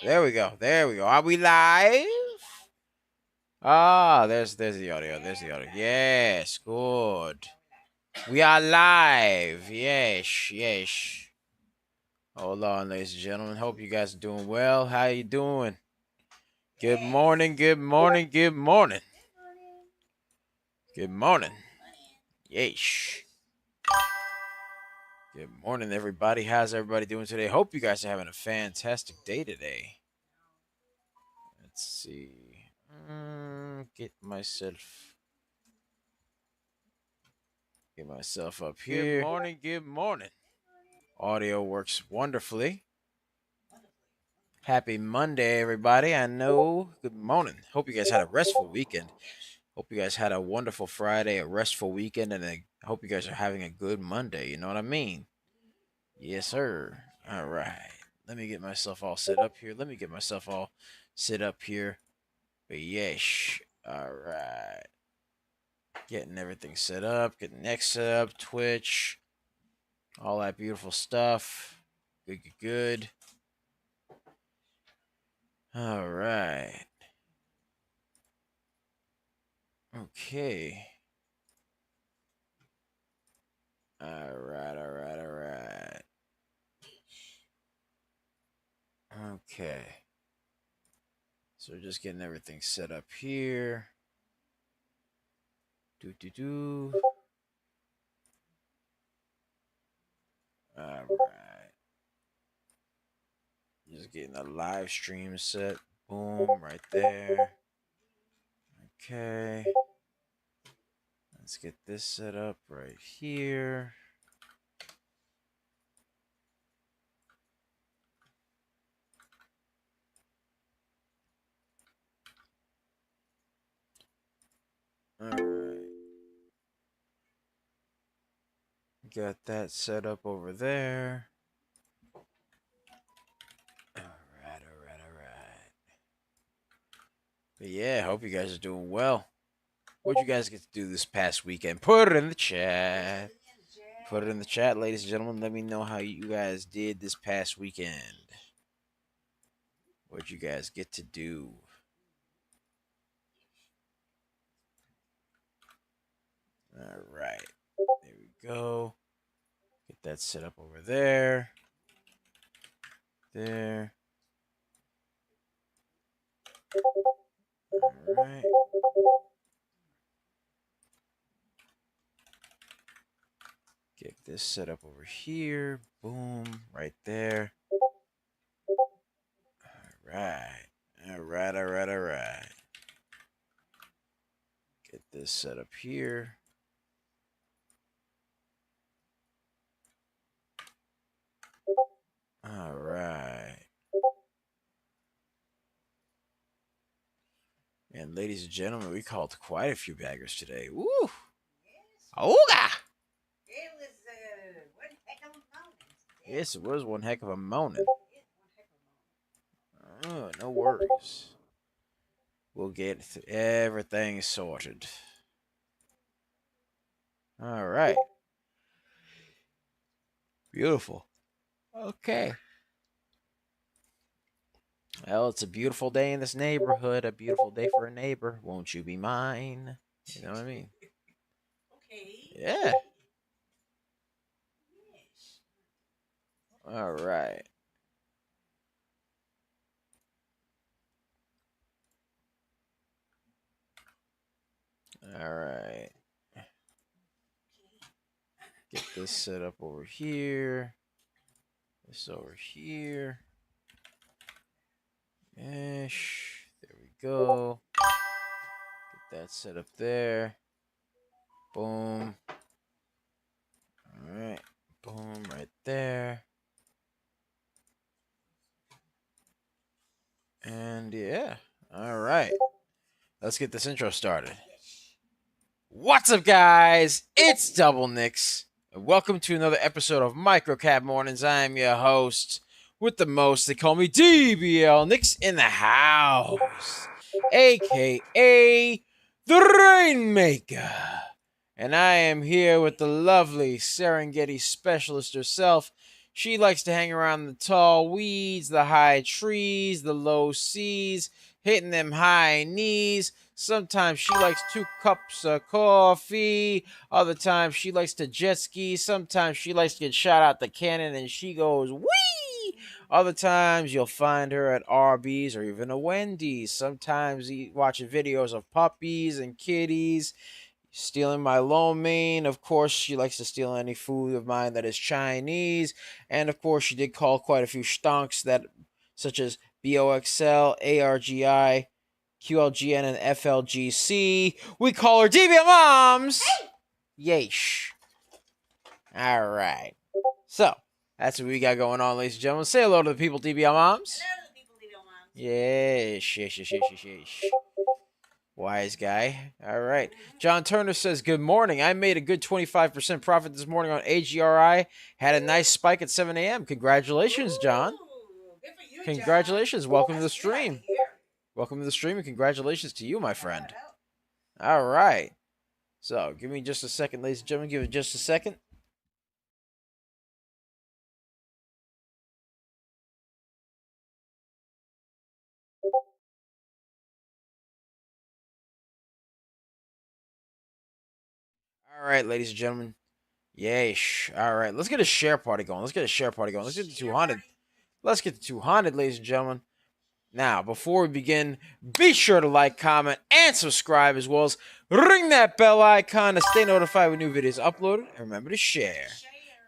There we go. There we go. Are we live? Ah, there's the audio. There's the audio. Yes, good. We are live. Yes, yes. Hold on, ladies and gentlemen. Hope you guys are doing well. How you doing? Good morning. Good morning. Good morning. Good morning. Yes. Good morning, everybody. How's everybody doing today? Hope you guys are having a fantastic day today. Let's see. Get myself up here. Good morning. Good morning. Audio works wonderfully. Happy Monday, everybody. I know. Good morning. Hope you guys had a restful weekend. Hope you guys had a wonderful Friday, a restful weekend, and I hope you guys are having a good Monday. You know what I mean? Yes, sir. All right. Let me get myself all set up here. But yes. All right. Getting everything set up, getting next set up, Twitch, all that beautiful stuff. Good. All right. Okay. All right. Okay. So we're just getting everything set up here. Do. All right. Just getting the live stream set. Boom, right there. Okay. Let's get this set up right here. All right. Got that set up over there. All right. But yeah, hope you guys are doing well. What'd you guys get to do this past weekend? Put it in the chat. Put it in the chat, ladies and gentlemen. Let me know how you guys did this past weekend. What'd you guys get to do? All right. There we go. Get that set up over there. There. All right. Get this set up over here. Boom. Right there. All right. Get this set up here. All right. And ladies and gentlemen, we called quite a few baggers today. Woo! Ooga! It was one heck of a moment. Yes, it was one heck of a morning. Oh, no worries. We'll get everything sorted. All right. Beautiful. Okay. Well, it's a beautiful day in this neighborhood. A beautiful day for a neighbor. Won't you be mine? You know what I mean? Okay. Yeah. All right. All right. Get this set up over here. This over here. Ish. There we go. Get that set up there. Boom. All right. Boom right there. And yeah. All right. Let's get this intro started. What's up, guys? It's Double Nicks. And welcome to another episode of Microcap Mornings. I'm your host with the most. They call me DBL Nicks in the house, aka the Rainmaker. And I am here with the lovely Serengeti specialist herself, She likes to hang around the tall weeds, the high trees, the low seas, hitting them high knees. Sometimes she likes 2 cups of coffee. Other times she likes to jet ski. Sometimes she likes to get shot out the cannon and she goes, wee! Other times you'll find her at Arby's or even a Wendy's. Sometimes watching videos of puppies and kitties. Stealing my lo mein. Of course, she likes to steal any food of mine that is Chinese. And of course, she did call quite a few stonks that, such as BOXL, ARGI, QLGN, and FLGC. We call her DBL Moms. Yeesh. All right. So, that's what we got going on, ladies and gentlemen. Say hello to the people, DBL Moms. Hello, the people, DBL Moms. Yeesh, yeesh, yeesh, yeesh, yeesh. Wise guy. All right. John Turner says, good morning. I made a good 25% profit this morning on AGRI. Had a nice spike at 7 a.m. Congratulations, John. Ooh, good for you, Congratulations. John. Welcome to the That's good stream. to hear. Welcome to the stream, and congratulations to you, my friend. Hello. All right. So, give me just a second, ladies and gentlemen. Give it just a second. All right, ladies and gentlemen. Yeesh. All right. Let's get a share party going. Let's get to 200. Let's get to 200, ladies and gentlemen. Now, before we begin, be sure to like, comment, and subscribe, as well as ring that bell icon to stay notified when new videos are uploaded. And remember to share,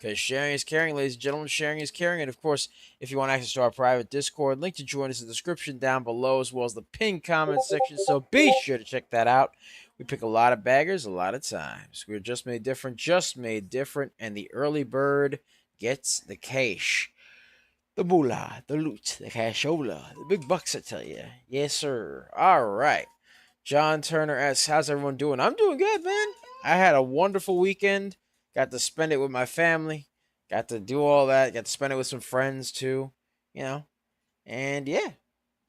because sharing is caring, ladies and gentlemen. Sharing is caring. And, of course, if you want access to our private Discord, link to join us in the description down below, as well as the pinned comment section. So be sure to check that out. We pick a lot of baggers a lot of times. We're just made different, and the early bird gets the cash. The moolah, the loot, the cashola, the big bucks, I tell you. Yes, sir. All right. John Turner asks, how's everyone doing? I'm doing good, man. I had a wonderful weekend. Got to spend it with my family. Got to do all that. Got to spend it with some friends, too. You know. And, yeah.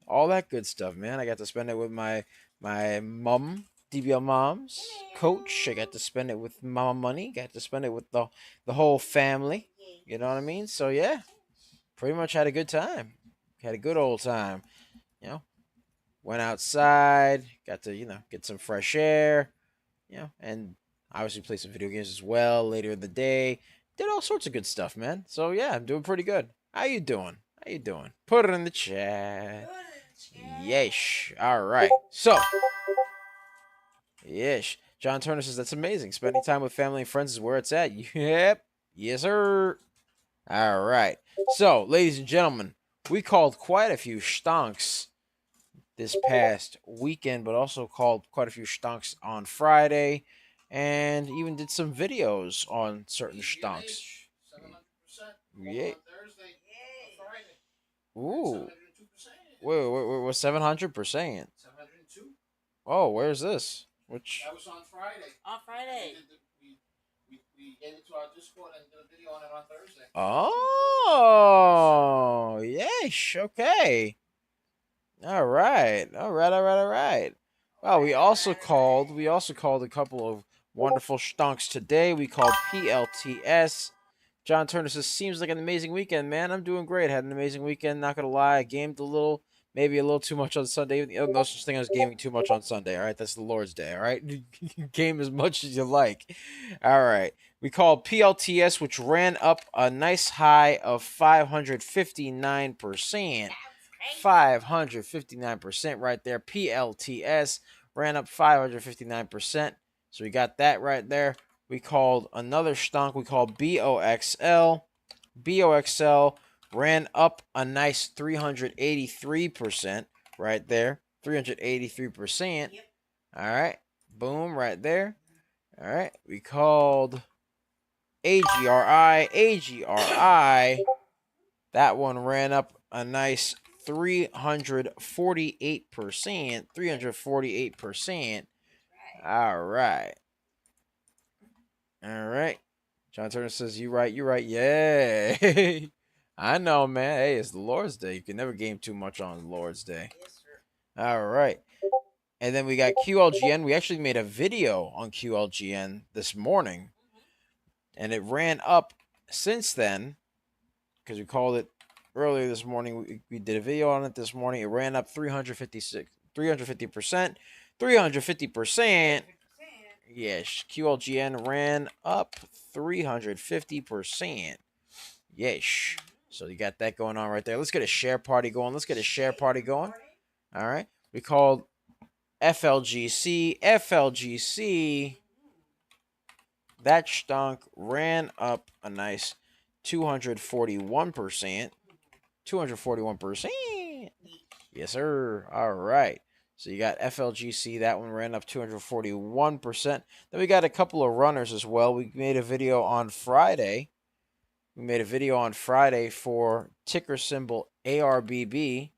All that good stuff, man. I got to spend it with my mom, DBL Moms, Coach. I got to spend it with Mama Money. Got to spend it with the whole family. You know what I mean? So, yeah. Pretty much had a good time. Had a good old time. You know, went outside, got to, get some fresh air, and obviously play some video games as well later in the day. Did all sorts of good stuff, man. So yeah, I'm doing pretty good. How you doing? Put it in the chat. Yeesh. All right. So, yeesh. John Turner says, that's amazing. Spending time with family and friends is where it's at. Yep. Yes, sir. All right. So, ladies and gentlemen, we called quite a few stonks this past weekend, but also called quite a few stonks on Friday, and even did some videos on certain stonks. Yeah. Ooh. Wait, what's 700%? Oh, where's this? Which? That was on Friday. On Friday. We gave it to our Discord and did a video on it on Thursday. Oh, yeesh. Okay. All right. Well, we also called a couple of wonderful stonks today. We called PLTS. John Turner says, seems like an amazing weekend, man. I'm doing great. Had an amazing weekend, not gonna lie. I gamed maybe a little too much on Sunday. No such thing as gaming too much on Sunday, all right? That's the Lord's Day, all right? Game as much as you like. All right. We called PLTS, which ran up a nice high of 559%. 559% right there. PLTS ran up 559%. So we got that right there. We called another stonk. We called BOXL. BOXL ran up a nice 383% right there. 383%. Yep. All right. Boom, right there. All right. We called AGRI. AGRI. That one ran up a nice 348%. 348%. All right. All right. John Turner says, you right. Yeah. I know, man. Hey, it's the Lord's Day. You can never game too much on the Lord's Day. Yes, sir. All right. And then we got QLGN. We actually made a video on QLGN this morning. And it ran up since then because we called it earlier this morning. We did a video on it this morning. It ran up 350%. 350%. Yes, QLGN ran up 350%. Yes. So you got that going on right there. Let's get a share party going. All right. We called FLGC. FLGC. That stunk ran up a nice 241%. 241%. Yes, sir. All right. So you got FLGC. That one ran up 241%. Then we got a couple of runners as well. We made a video on Friday. For ticker symbol ARBB.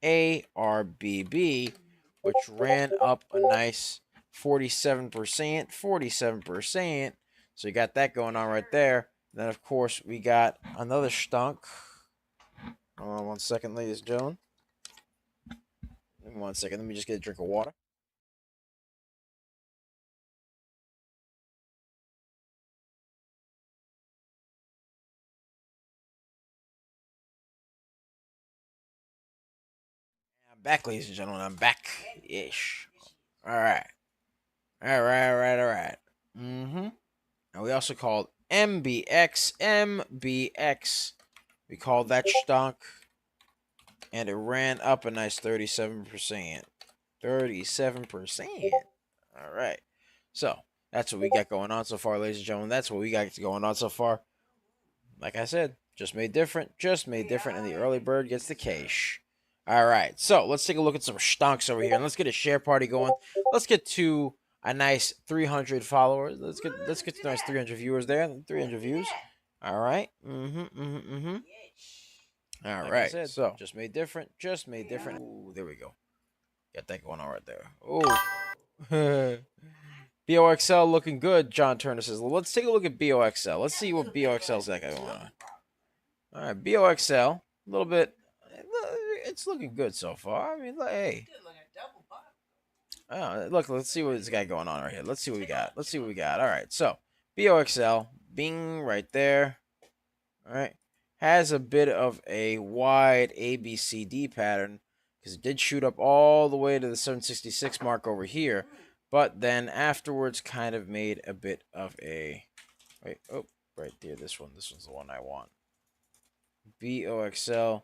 ARBB, which ran up a nice 47%. 47%. So you got that going on right there. Then, of course, we got another stunk. Hold on 1 second, ladies and gentlemen. 1 second. Let me just get a drink of water. I'm back, ladies and gentlemen. I'm back. Ish. All right. All right. And we also called MBX. We called that stunk. And it ran up a nice 37%. 37%. All right. So that's what we got going on so far, ladies and gentlemen. That's what we got going on so far. Like I said, just made different. And the early bird gets the cash. All right. So let's take a look at some stonks over here. And let's get a share party going. Let's get to a nice 300 followers. Let's get to nice 300 viewers there. 300 views. All right. All right. Said, so just made different. Ooh, there we go. Got that going on right there. Oh. BOXL looking good, John Turner says. Let's take a look at BOXL. Let's see what BOXL's got going on. All right, BOXL. A little bit. It's looking good so far. I mean, hey. Oh, look, let's see what this got going on right here. Let's see what we got. All right, so BOXL. Bing, right there. All right. Has a bit of a wide ABCD pattern because it did shoot up all the way to the 766 mark over here, but then afterwards kind of made a bit of a right there. This one's the one I want. BOXL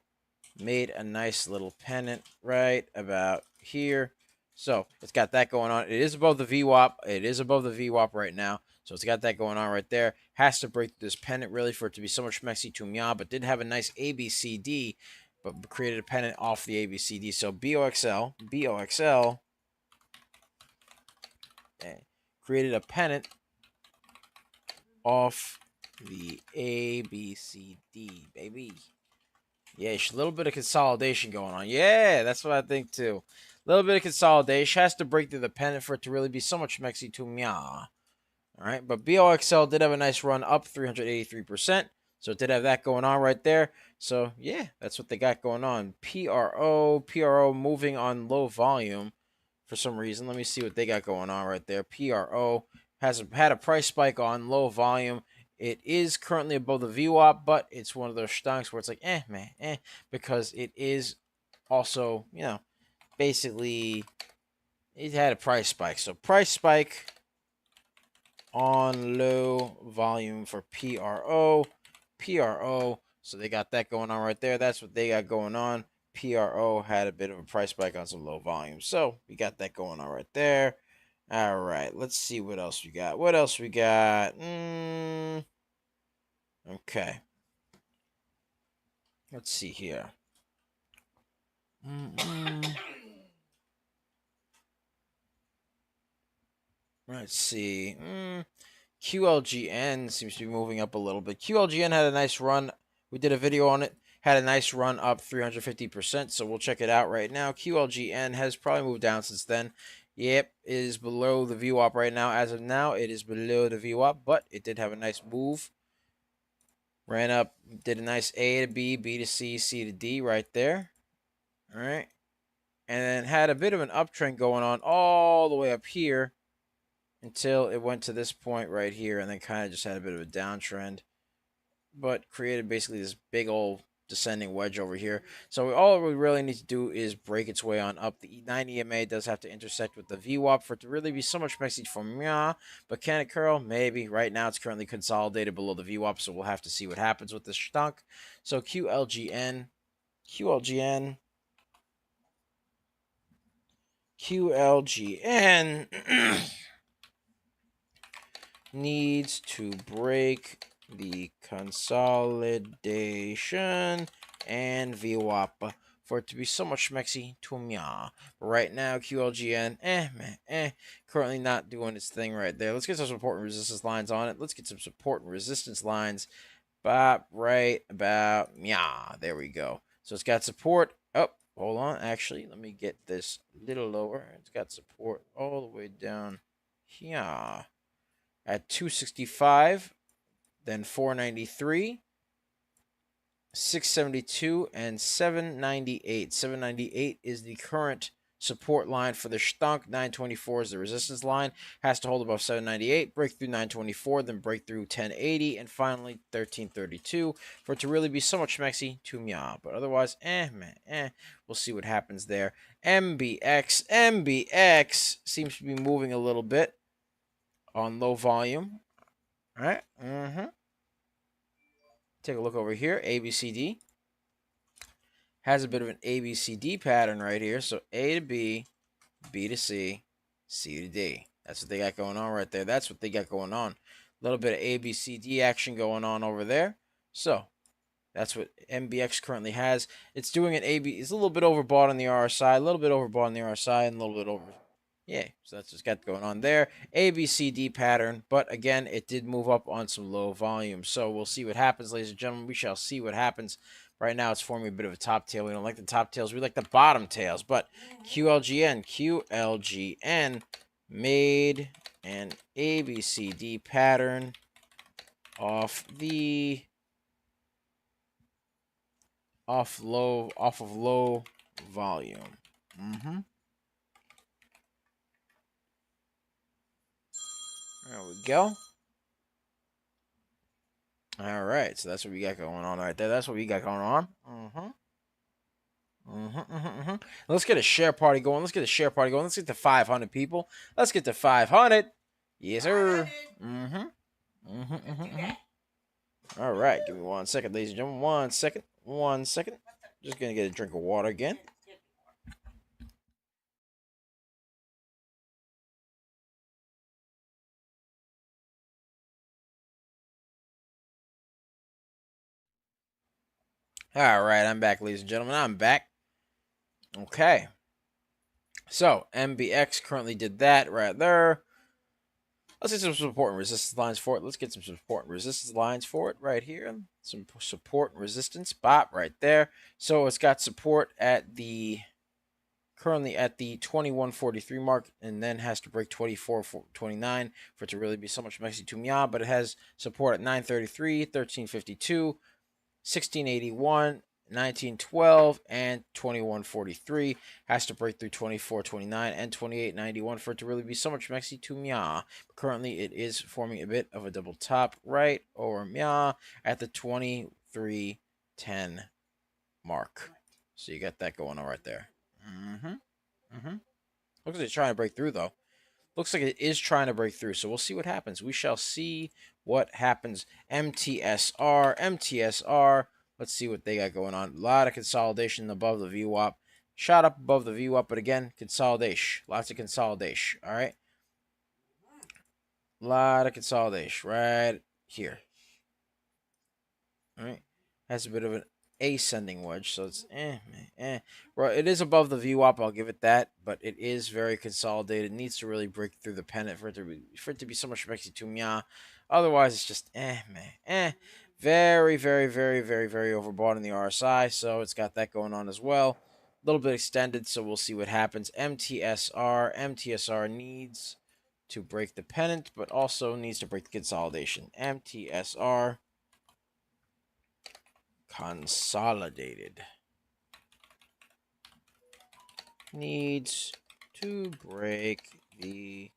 made a nice little pennant right about here. So it's got that going on. It is above the VWAP. Right now. So it's got that going on right there. Has to break this pennant really for it to be so much Mexi to Mya, but did have a nice ABCD, but created a pennant off the ABCD. So BOXL created a pennant off the ABCD, baby. Yeah, a little bit of consolidation going on. Yeah, that's what I think too. A little bit of consolidation. Has to break through the pennant for it to really be so much Mexi to Mya. All right, but BOXL did have a nice run up 383%. So it did have that going on right there. So, yeah, that's what they got going on. PRO moving on low volume for some reason. Let me see what they got going on right there. PRO has had a price spike on low volume. It is currently above the VWAP, but it's one of those stonks where it's like, because it is also, basically, it had a price spike. So, price spike on low volume for PRO. So they got that going on right there. That's what they got going on. PRO had a bit of a price spike on some low volume. So we got that going on right there. All right. Let's see what else we got. Okay. Let's see here. Let's see. QLGN seems to be moving up a little bit. QLGN had a nice run. We did a video on it. Had a nice run up 350%. So we'll check it out right now. QLGN has probably moved down since then. Yep, it is below the VWAP right now. As of now, it is below the VWAP, but it did have a nice move. Ran up, did a nice A to B, B to C, C to D right there. All right. And then had a bit of an uptrend going on all the way up here until it went to this point right here and then kind of just had a bit of a downtrend. but created basically this big old descending wedge over here. So all we really need to do is break its way on up. The 90 EMA does have to intersect with the VWAP for it to really be so much message for Mya. But can it curl? Maybe. Right now it's currently consolidated below the VWAP, so we'll have to see what happens with this stunk. So QLGN needs to break the consolidation and VWAP for it to be so much schmexy to Mya. Right now, QLGN, currently not doing its thing right there. Let's get some support and resistance lines on it. Let's get some support and resistance lines. Bop, right about Mya. There we go. So it's got support. Oh, hold on. Actually, let me get this a little lower. It's got support all the way down here at 265, then 493, 672, and 798. 798 is the current support line for the stunk. 924 is the resistance line. Has to hold above 798, break through 924, then break through 1080, and finally 1332 for it to really be so much schmexy to Mya. But otherwise, we'll see what happens there. MBX seems to be moving a little bit on low volume. All right. Take a look over here. ABCD has a bit of an ABCD pattern right here. So A to B, B to C, C to D. That's what they got going on right there. That's what they got going on. A little bit of ABCD action going on over there. So that's what MBX currently has. It's doing an AB. It's a little bit overbought on the RSI, a little bit overbought on the RSI, and a little bit over. Yeah, so that's what's got going on there. ABCD pattern, but again, it did move up on some low volume. So we'll see what happens, ladies and gentlemen. We shall see what happens. Right now, it's forming a bit of a top tail. We don't like the top tails. We like the bottom tails. But QLGN made an ABCD pattern off of low volume. There we go. All right, so that's what we got going on right there. That's what we got going on. Let's get a share party going. Let's get a share party going. Let's get to 500 people. Let's get to 500. Yes, sir. All right, give me 1 second, ladies and gentlemen. 1 second. 1 second. Just gonna get a drink of water again. All right, I'm back, ladies and gentlemen. I'm back. Okay. So, MBX currently did that right there. Let's get some support and resistance lines for it. Let's get some support and resistance lines for it right here. Some support and resistance. Bop right there. So, it's got support at the currently at the 2143 mark, and then has to break 2429 for it to really be so much messy to Mya. But it has support at 933, 1352, 1681, 1912, and 2143. Has to break through 2429 and 2891 for it to really be so much messy to Mya. Currently, it is forming a bit of a double top right over Mya at the 2310 mark. So you got that going on right there. Looks like it's trying to break through, though. Looks like it is trying to break through, so we'll see what happens. We shall see what happens. MTSR. Let's see what they got going on. A lot of consolidation above the VWAP. Shot up above the VWAP, but again, consolidation. Lots of consolidation, all right? A lot of consolidation right here. All right? Has a bit of an ascending wedge, so it's Well, it is above the VWAP, I'll give it that, but it is very consolidated. It needs to really break through the pennant for it to be so much mexy to Mya. Otherwise, it's just very, very, very, very, very overbought in the RSI, so it's got that going on as well. A little bit extended, so we'll see what happens. MTSR needs to break the pennant, but also needs to break the consolidation. MTSR consolidated needs to break the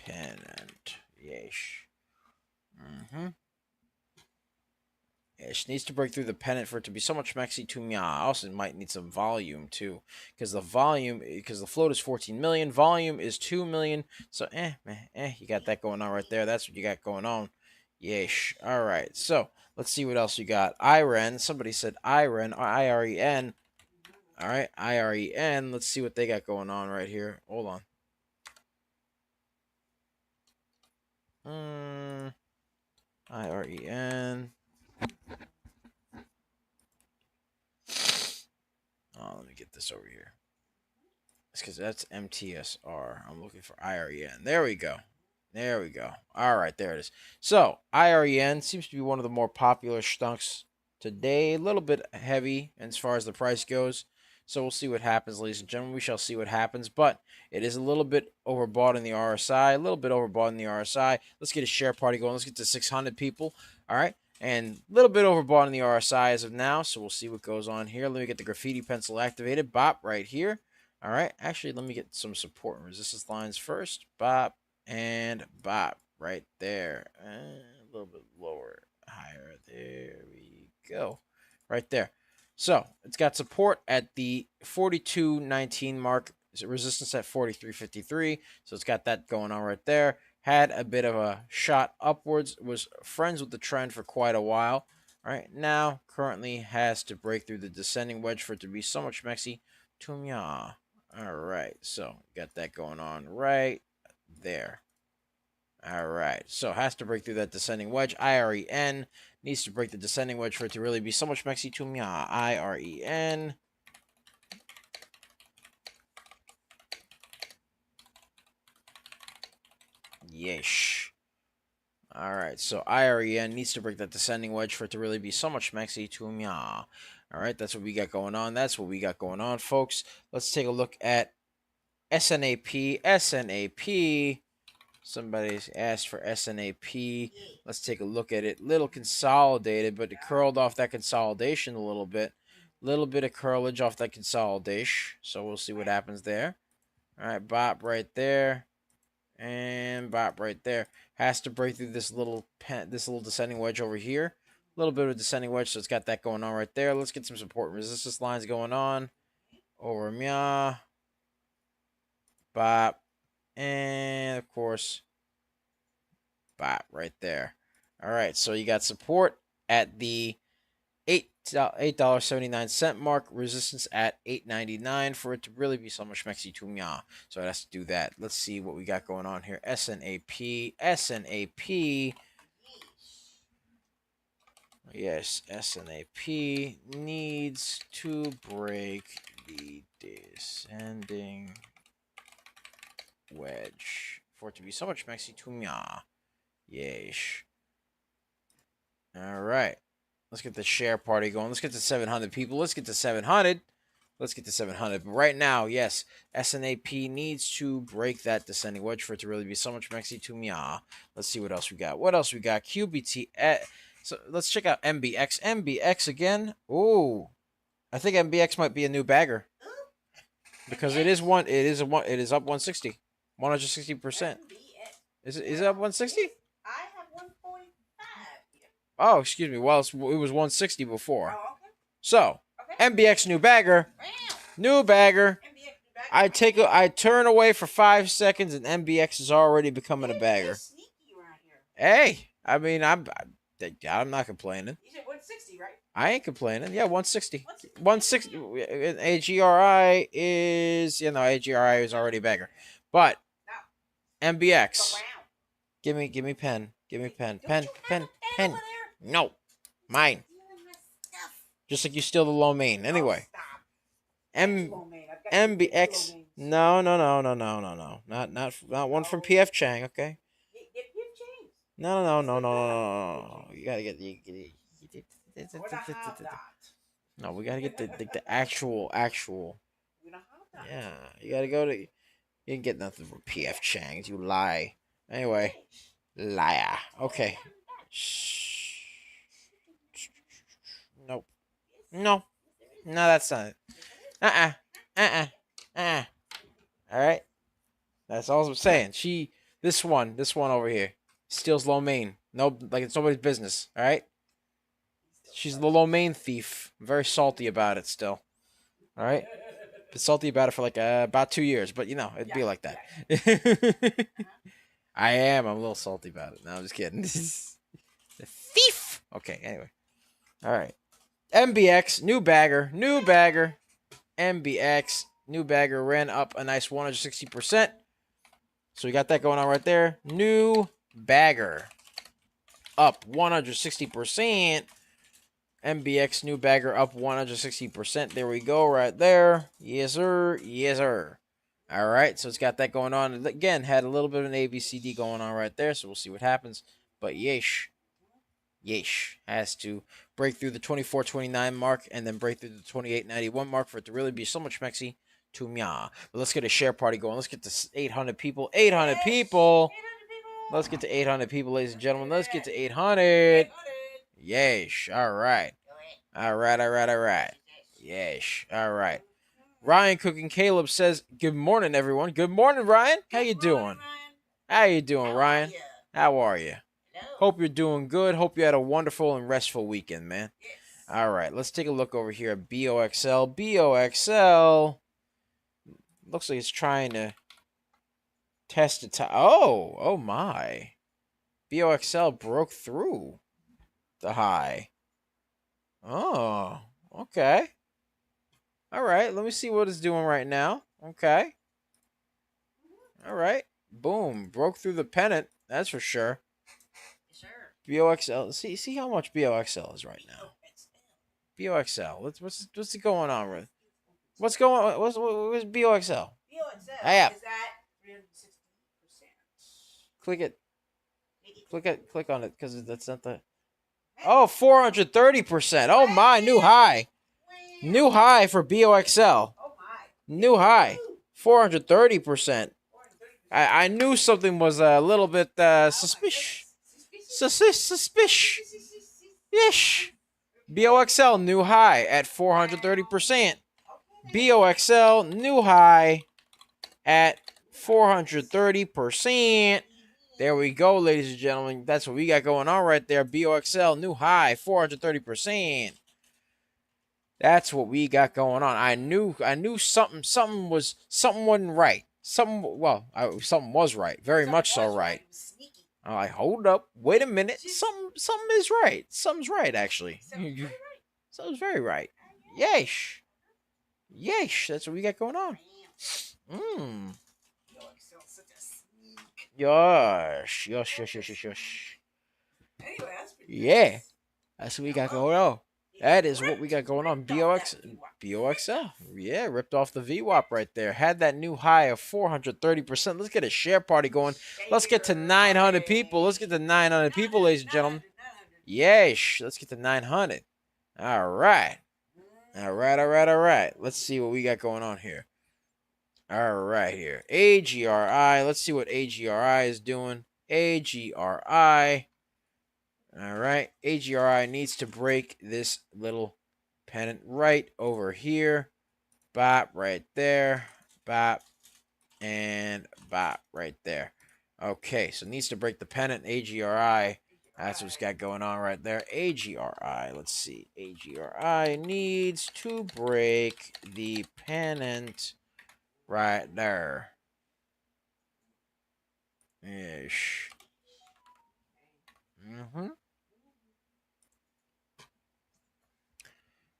pennant. Yeesh. Yeah, she needs to break through the pennant for it to be so much maxi to me. I also might need some volume too, because the float is 14 million, volume is 2 million. So you got that going on right there. That's what you got going on. Yeesh. All right. So let's see what else you got. IREN. Somebody said IREN or IREN. All right, IREN. Let's see what they got going on right here. Hold on. IREN. Oh, let me get this over here. It's because that's MTSR. I'm looking for IREN. There we go. There we go. All right, there it is. So, IREN seems to be one of the more popular stunks today. A little bit heavy as far as the price goes. So, we'll see what happens, ladies and gentlemen. We shall see what happens. But it is a little bit overbought in the RSI. A little bit overbought in the RSI. Let's get a share party going. Let's get to 600 people. All right. And a little bit overbought in the RSI as of now. So, we'll see what goes on here. Let me get the graffiti pencil activated. Bop right here. All right. Actually, let me get some support and resistance lines first. Bop and bop right there. A little bit lower, higher. There we go. Right there. So it's got support at the 42.19 mark. Resistance at 43.53. So it's got that going on right there. Had a bit of a shot upwards. Was friends with the trend for quite a while. All right. Now currently has to break through the descending wedge for it to be so much mexy. Tumya. All right. So got that going on right there. All right. So has to break through that descending wedge. IREN needs to break the descending wedge for it to really be so much mexy to me. IREN. Yeesh. All right. So IREN needs to break that descending wedge for it to really be so much mexy to me. All right. That's what we got going on. That's what we got going on, folks. Let's take a look at SNAP. SNAP. Somebody's asked for SNAP. Let's take a look at it. Little consolidated, but it curled off that consolidation a little bit. Little bit of curlage off that consolidation. So we'll see what happens there. All right, bop right there. And bop right there. Has to break through this little descending wedge over here. A little bit of a descending wedge, so it's got that going on right there. Let's get some support and resistance lines going on. Over meow. Bop. And, of course, bop right there. All right, so you got support at the $8.79 mark, resistance at $8.99 for it to really be so much mexy to me. So it has to do that. Let's see what we got going on here. SNAP. Yes, SNAP needs to break the descending wedge for it to be so much mexy to me. Yeesh. All right. Let's get the share party going. Let's get to 700 people. Let's get to 700. Let's get to 700. But right now, yes, SNAP needs to break that descending wedge for it to really be so much mexy to me. Let's see what else we got. What else we got? QBT. So let's check out MBX. MBX again. Ooh. I think MBX might be a new bagger. Because it is up 160. 160%. Is it up 160? I have 145. Oh, excuse me. Well, it was 160 before. Oh, okay. So, Okay. MBX new bagger. New bagger. MBX back. I turn away for 5 seconds and MBX is already becoming a bagger. Sneaky around here. Hey, I mean, I'm not complaining. You said 160, right? I ain't complaining. Yeah, 160. 160. AGRI is, AGRI is already a bagger. But MBX. Give me pen. Give me pen. Pen. No. Mine. Just like you steal the low main. Anyway. MBX. No. Not one from PF Chang, okay? No. You gotta get the No, we gotta get the actual. Yeah, you gotta go to. You didn't get nothing from PF Chang's. You lie. Anyway, liar. Okay. Shh. Nope. No, that's not it. All right. That's all I'm saying. This one over here. Steals lo mein. No, like it's nobody's business. All right. She's the lo mein thief. I'm very salty about it still. All right. Been salty about it for like about 2 years, but you know it'd be like that. I am. I'm a little salty about it. No, I'm just kidding. The thief. Okay. Anyway. All right. MBX new bagger. MBX new bagger ran up a nice 160%. So we got that going on right there. New bagger up 160%. MBX new bagger up 160%. There we go right there. Yes, sir. Yes, sir. All right. So it's got that going on. Again, had a little bit of an ABCD going on right there. So we'll see what happens. But yeesh. Yeesh. Has to break through the 24.29 mark and then break through the 28.91 mark for it to really be so much mexy to mya. But let's get a share party going. Let's get to 800 people. 800 people. Let's get to 800 people, ladies and gentlemen. Let's get to 800. Yeesh. All right. All right. Yeesh. All right. Ryan Cooking Caleb says, good morning, everyone. Good morning, Ryan. How you doing? How you doing, Ryan? How are you? Hope you're doing good. Hope you had a wonderful and restful weekend, man. All right. Let's take a look over here at BOXL. BOXL. Looks like it's trying to test it. Oh my. BOXL broke through the high. Oh, okay. All right, let me see what it's doing right now. Okay. All right. Boom. Broke through the pennant. That's for sure. Sure. BOXL. See how much BOXL is right now. BOXL. What's going on with? What's going on? What's BOXL? BOXL Hey, is at 360%. Click it. Click on it because that's not the. Oh, 430%. Oh my, new high. New high for BOXL. Oh my. New high. 430%. I knew something was a little bit suspicious. Suspicious. Ish. BOXL new high at 430%. BOXL new high at 430%. There we go, ladies and gentlemen. That's what we got going on right there. BOXL new high 430%. That's what we got going on. I knew something wasn't right. Something was right. Very much so right. I'm like, hold up, wait a minute. Something is right. Something's right, actually. Something's very right. Yeesh. Yeesh. That's what we got going on. Yosh. Yeah. That's what we got going on. That is what we got going on. BOXL. Yeah, ripped off the VWAP right there. Had that new high of 430%. Let's get a share party going. Let's get to 900 people. Let's get to 900 people, ladies and gentlemen. Yeesh. Let's get to 900. All right. All right. Let's see what we got going on here. All right here. AGRI. Let's see what AGRI is doing. AGRI. All right. AGRI needs to break this little pennant right over here. Bop right there. Bop. And bop right there. Okay. So it needs to break the pennant. AGRI. That's what's got going on right there. AGRI. Let's see. AGRI needs to break the pennant right there. Ish.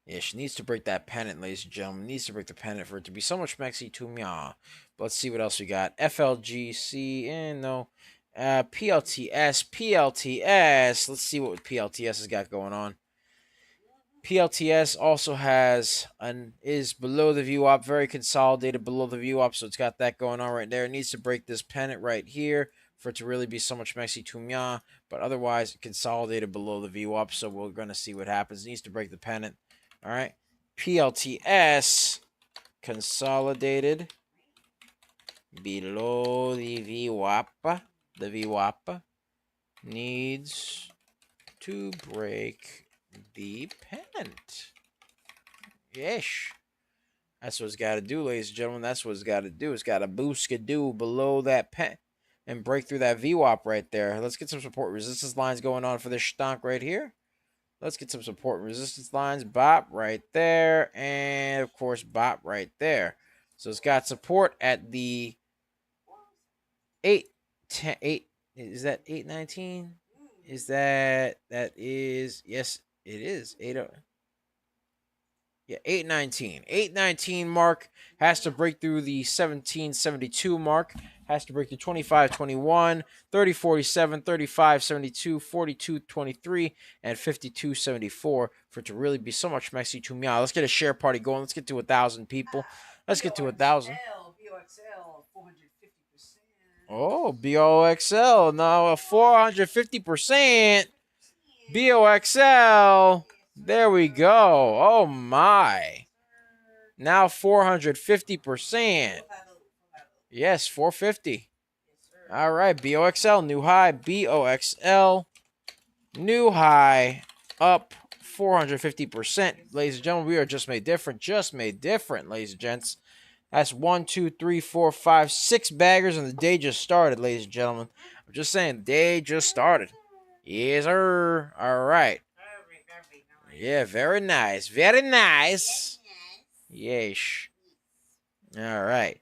Yeah, she needs to break that pennant, ladies and gentlemen. Needs to break the pennant for it to be so much mexy to me. But let's see what else we got. FLGC, and no. PLTS. Let's see what PLTS has got going on. PLTS also is below the VWAP, very consolidated below the VWAP, so it's got that going on right there. It needs to break this pennant right here for it to really be so much mexy to me. But otherwise, consolidated below the VWAP, so we're going to see what happens. It needs to break the pennant. All right. PLTS consolidated below the VWAP. The VWAP needs to break the pennant. Yeesh. That's what it's got to do, ladies and gentlemen. That's what it's got to do. It's got to boost do below that and break through that VWAP right there. Let's get some support resistance lines going on for this stonk right here. Let's get some support and resistance lines. Bop right there. And, of course, bop right there. So it's got support at the 8, 10, 8. Is that 819? Is that is, yes, it is. 8, yeah, 819. 819 mark has to break through the 1772 mark. Has to break through 2521, 3047, 3572, 4223, and 5274 for it to really be so much mexy to me. Let's get a share party going. Let's get to 1,000 people. Let's get to 1,000. BOXL, 450%. Oh, BOXL. Now 450%. BOXL. There we go. Oh, my. Now 450%. Yes, 450. All right, BOXL, new high. BOXL, new high, up 450%. Ladies and gentlemen, we are just made different. Just made different, ladies and gents. That's 1, 2, 3, 4, 5, 6 baggers, and the day just started, ladies and gentlemen. I'm just saying, the day just started. Yes, sir. All right. Yeah, very nice. Very nice. Yes. All right.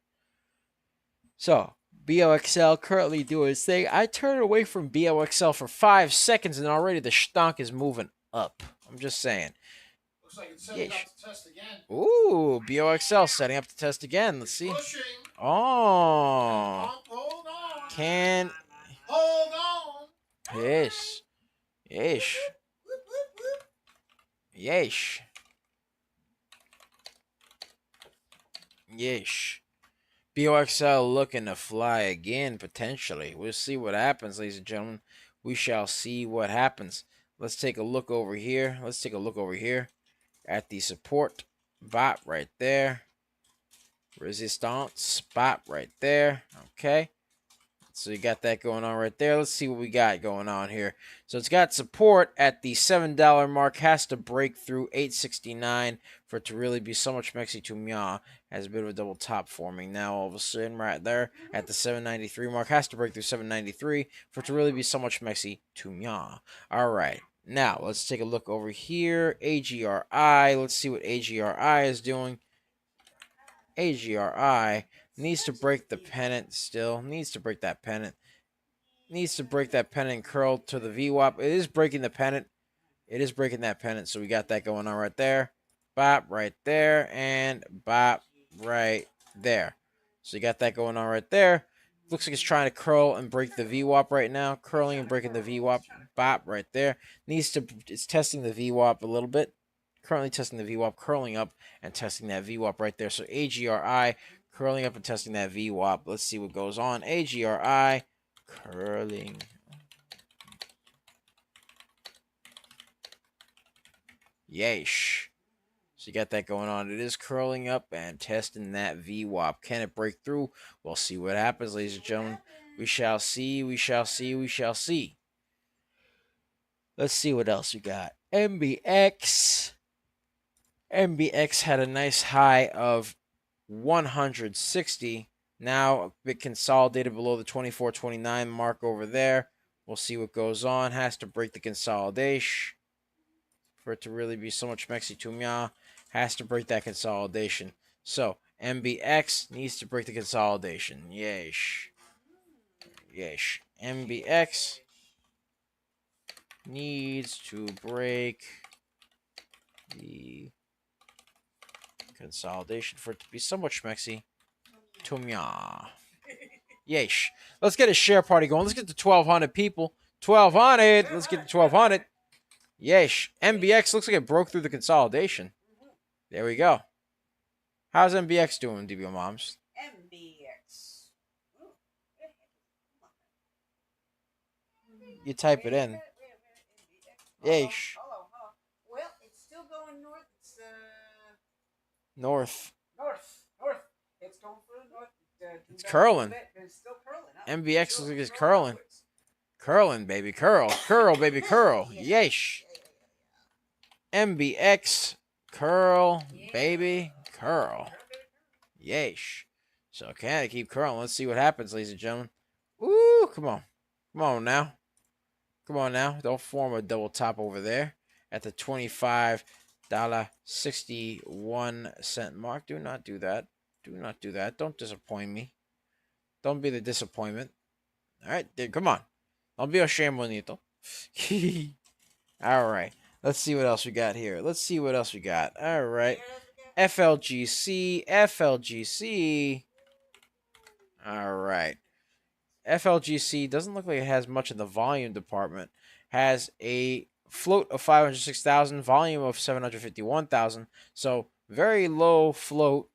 So, BOXL currently doing its thing. I turned away from BOXL for 5 seconds, and already the stonk is moving up. I'm just saying. Looks like it's setting up to test again. Ooh, BOXL setting up to test again. Let's see. Pushing. Oh. Hold on. Can. Hold on. Yes. Yes. Yes. Yes. BOXL looking to fly again, potentially. We'll see what happens, ladies and gentlemen. We shall see what happens. Let's take a look over here. Let's take a look over here at the support bot right there. Resistance spot right there. Okay. So you got that going on right there. Let's see what we got going on here. So it's got support at the $7 mark. Has to break through 869 for it to really be so much mexy to Mya. Has a bit of a double top forming now all of a sudden right there at the 793 mark. Has to break through 793 for it to really be so much mexy to Mya. All right. Now let's take a look over here. AGRI. Let's see what AGRI is doing. AGRI needs to break the pennant still. Needs to break that pennant. Needs to break that pennant and curl to the VWAP. It is breaking the pennant. It is breaking that pennant. So we got that going on right there. Bop right there. And bop right there. So you got that going on right there. Looks like it's trying to curl and break the VWAP right now. Curling and breaking the VWAP. Bop right there. It's testing the VWAP a little bit. Currently testing the VWAP, curling up and testing that VWAP right there. So AGRI curling up and testing that VWAP. Let's see what goes on. AGRI curling. Yeesh. So you got that going on. It is curling up and testing that VWAP. Can it break through? We'll see what happens, ladies and gentlemen. We shall see. We shall see. We shall see. Let's see what else we got. MBX. MBX had a nice high of 160. Now a bit consolidated below the 24.29 mark over there. We'll see what goes on. Has to break the consolidation for it to really be so much mexy to Mya. Has to break that consolidation. So MBX needs to break the consolidation. Yeesh. Yeesh. MBX needs to break the consolidation for it to be somewhat schmexy to Mya. Yeesh. Let's get a share party going. Let's get to 1,200 people. 1,200. Let's get to 1,200. Yeesh. MBX looks like it broke through the consolidation. There we go. How's MBX doing, DBO Moms? MBX. You type it in. Yeesh. Well, it's still going north. It's North. north. It's going through north. It's curling. It's still curling. MBX looks like it's curling. Curling, baby. Curl. Curl, baby. Curl. Yeesh. MBX. Curl, baby. Curl. Yeesh. So can I keep curling? Let's see what happens, ladies and gentlemen. Ooh, come on. Come on now. Come on now. Don't form a double top over there at the $25.61 mark. Do not do that. Do not do that. Don't disappoint me. Don't be the disappointment. All right, dude, come on. Don't be ashamed, bonito. All right. Let's see what else we got here. Let's see what else we got. All right. FLGC. FLGC. All right. FLGC doesn't look like it has much in the volume department. Has a float of 506,000, volume of 751,000. So very low float,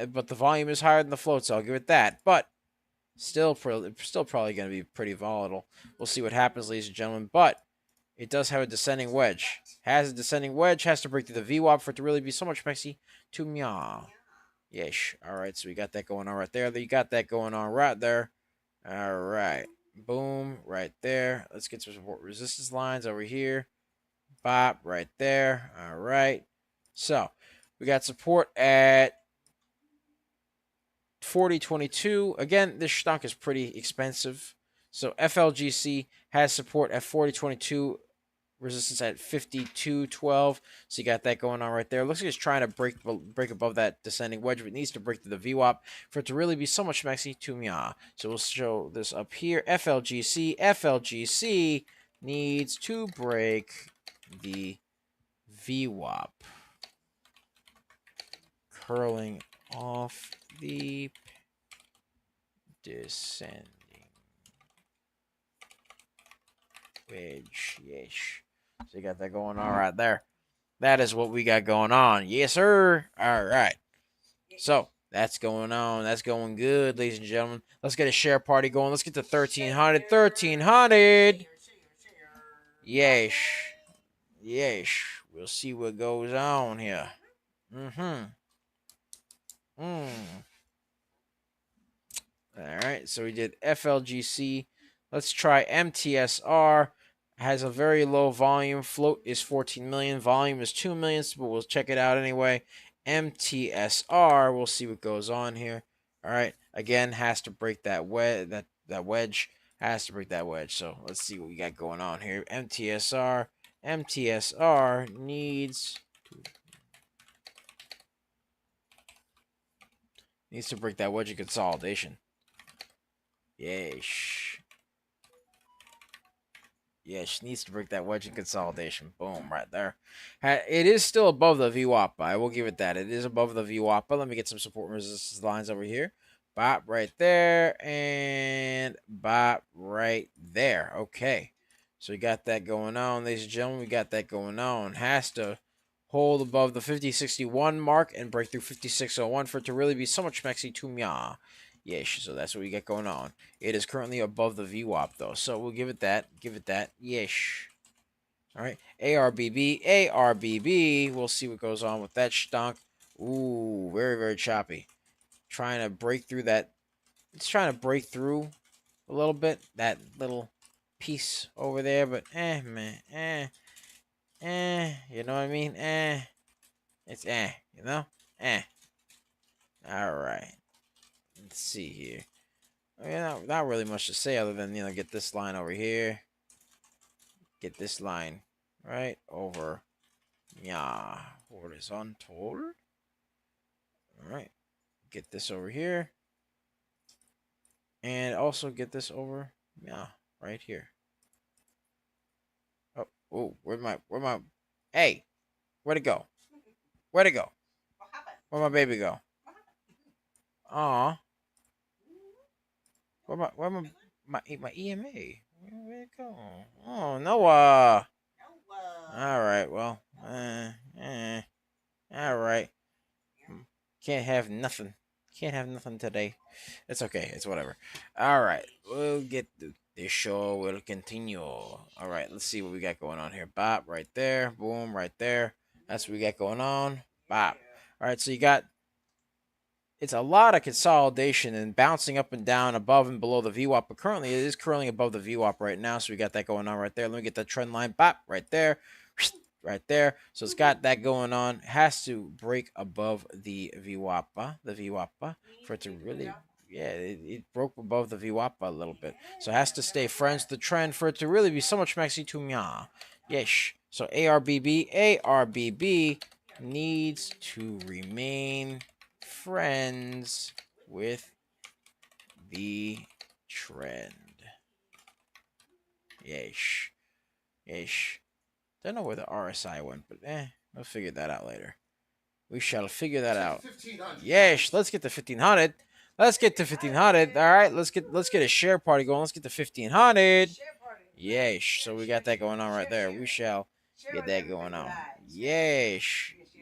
but the volume is higher than the float, so I'll give it that. But still probably going to be pretty volatile. We'll see what happens, ladies and gentlemen. But it does have a descending wedge. Has a descending wedge. Has to break through the VWAP for it to really be so much mexy to meow. Yesh. All right, so we got that going on right there. You got that going on right there. All right. Boom. Right there. Let's get some support resistance lines over here. Bop. Right there. All right. So we got support at 40.22. Again, this stock is pretty expensive. So FLGC has support at 40.22. Resistance at 52.12. So you got that going on right there. Looks like it's trying to break above that descending wedge, but it needs to break through the VWAP for it to really be so much mexy to meow. So we'll show this up here. FLGC. FLGC needs to break the VWAP. Curling off the descending wedge. Yes. So you got that going on right there. That is what we got going on. Yes, sir. All right. So that's going on. That's going good, ladies and gentlemen. Let's get a share party going. Let's get to 1,300. 1,300. Yes. Yes. We'll see what goes on here. All right. So we did FLGC. Let's try MTSR. Has a very low volume. Float is 14 million. Volume is 2 million, but we'll check it out anyway. MTSR. We'll see what goes on here. All right. Again, has to break that wedge. That wedge has to break that wedge. So let's see what we got going on here. MTSR. MTSR needs to break that wedge of consolidation. Yes. Yeah, she needs to break that wedge in consolidation. Boom, right there. It is still above the VWAP. I will give it that. It is above the VWAP. But let me get some support resistance lines over here. Bop right there. And bop right there. Okay. So we got that going on, ladies and gentlemen. We got that going on. Has to hold above the 50.61 mark and break through 56.01 for it to really be so much mexy to meow. Yes, so that's what we got going on. It is currently above the VWAP, though. So we'll give it that. Give it that. Yes. All right. ARBB. ARBB. We'll see what goes on with that stonk. Ooh, very, very choppy. Trying to break through that. It's trying to break through a little bit. That little piece over there. But, man. You know what I mean? It's you know? All right. Let's see here. I mean, not really much to say other than, get this line over here. Get this line right over. Yeah. Horizontal. All right. Get this over here. And also get this over. Yeah. Right here. Oh, where'd my, hey, where'd it go? Where'd it go? What happened? Where'd my baby go? Aw. Where my EMA? Where'd it go? Oh, Noah. All right, well, all right. Can't have nothing. Can't have nothing today. It's okay. It's whatever. All right, we'll get the show will continue. All right, let's see what we got going on here. Bop right there. Boom right there. That's what we got going on. Bop. All right, so you got. It's a lot of consolidation and bouncing up and down above and below the VWAP, but currently it is curling above the VWAP right now, so we got that going on right there. Let me get that trend line, bop, right there, right there. So it's got that going on. It has to break above the VWAP, for it to really yeah, it broke above the VWAP a little bit. So it has to stay friends with the trend for it to really be so much maxi to mya. Yes. So ARBB needs to remain friends with the trend. Yes. Yes. Don't know where the RSI went, but we'll figure that out later. We shall figure that out. Yes, let's get to 1500. Let's get to 1500. All right, let's get a share party going. Let's get to 1500. Yes, so we got that going on right there. We shall get that going on. Yes,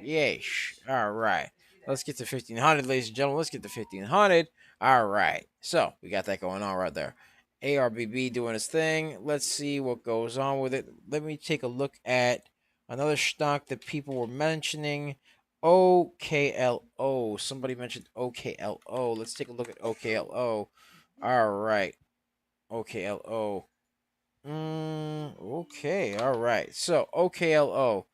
yes. All right, let's get to 1500, ladies and gentlemen. Let's get to 1500. All right, so we got that going on right there. ARBB doing its thing. Let's see what goes on with it. Let me take a look at another stock that people were mentioning. OKLO. Somebody mentioned OKLO. Let's take a look at OKLO. All right. OKLO. Okay. All right. So OKLO.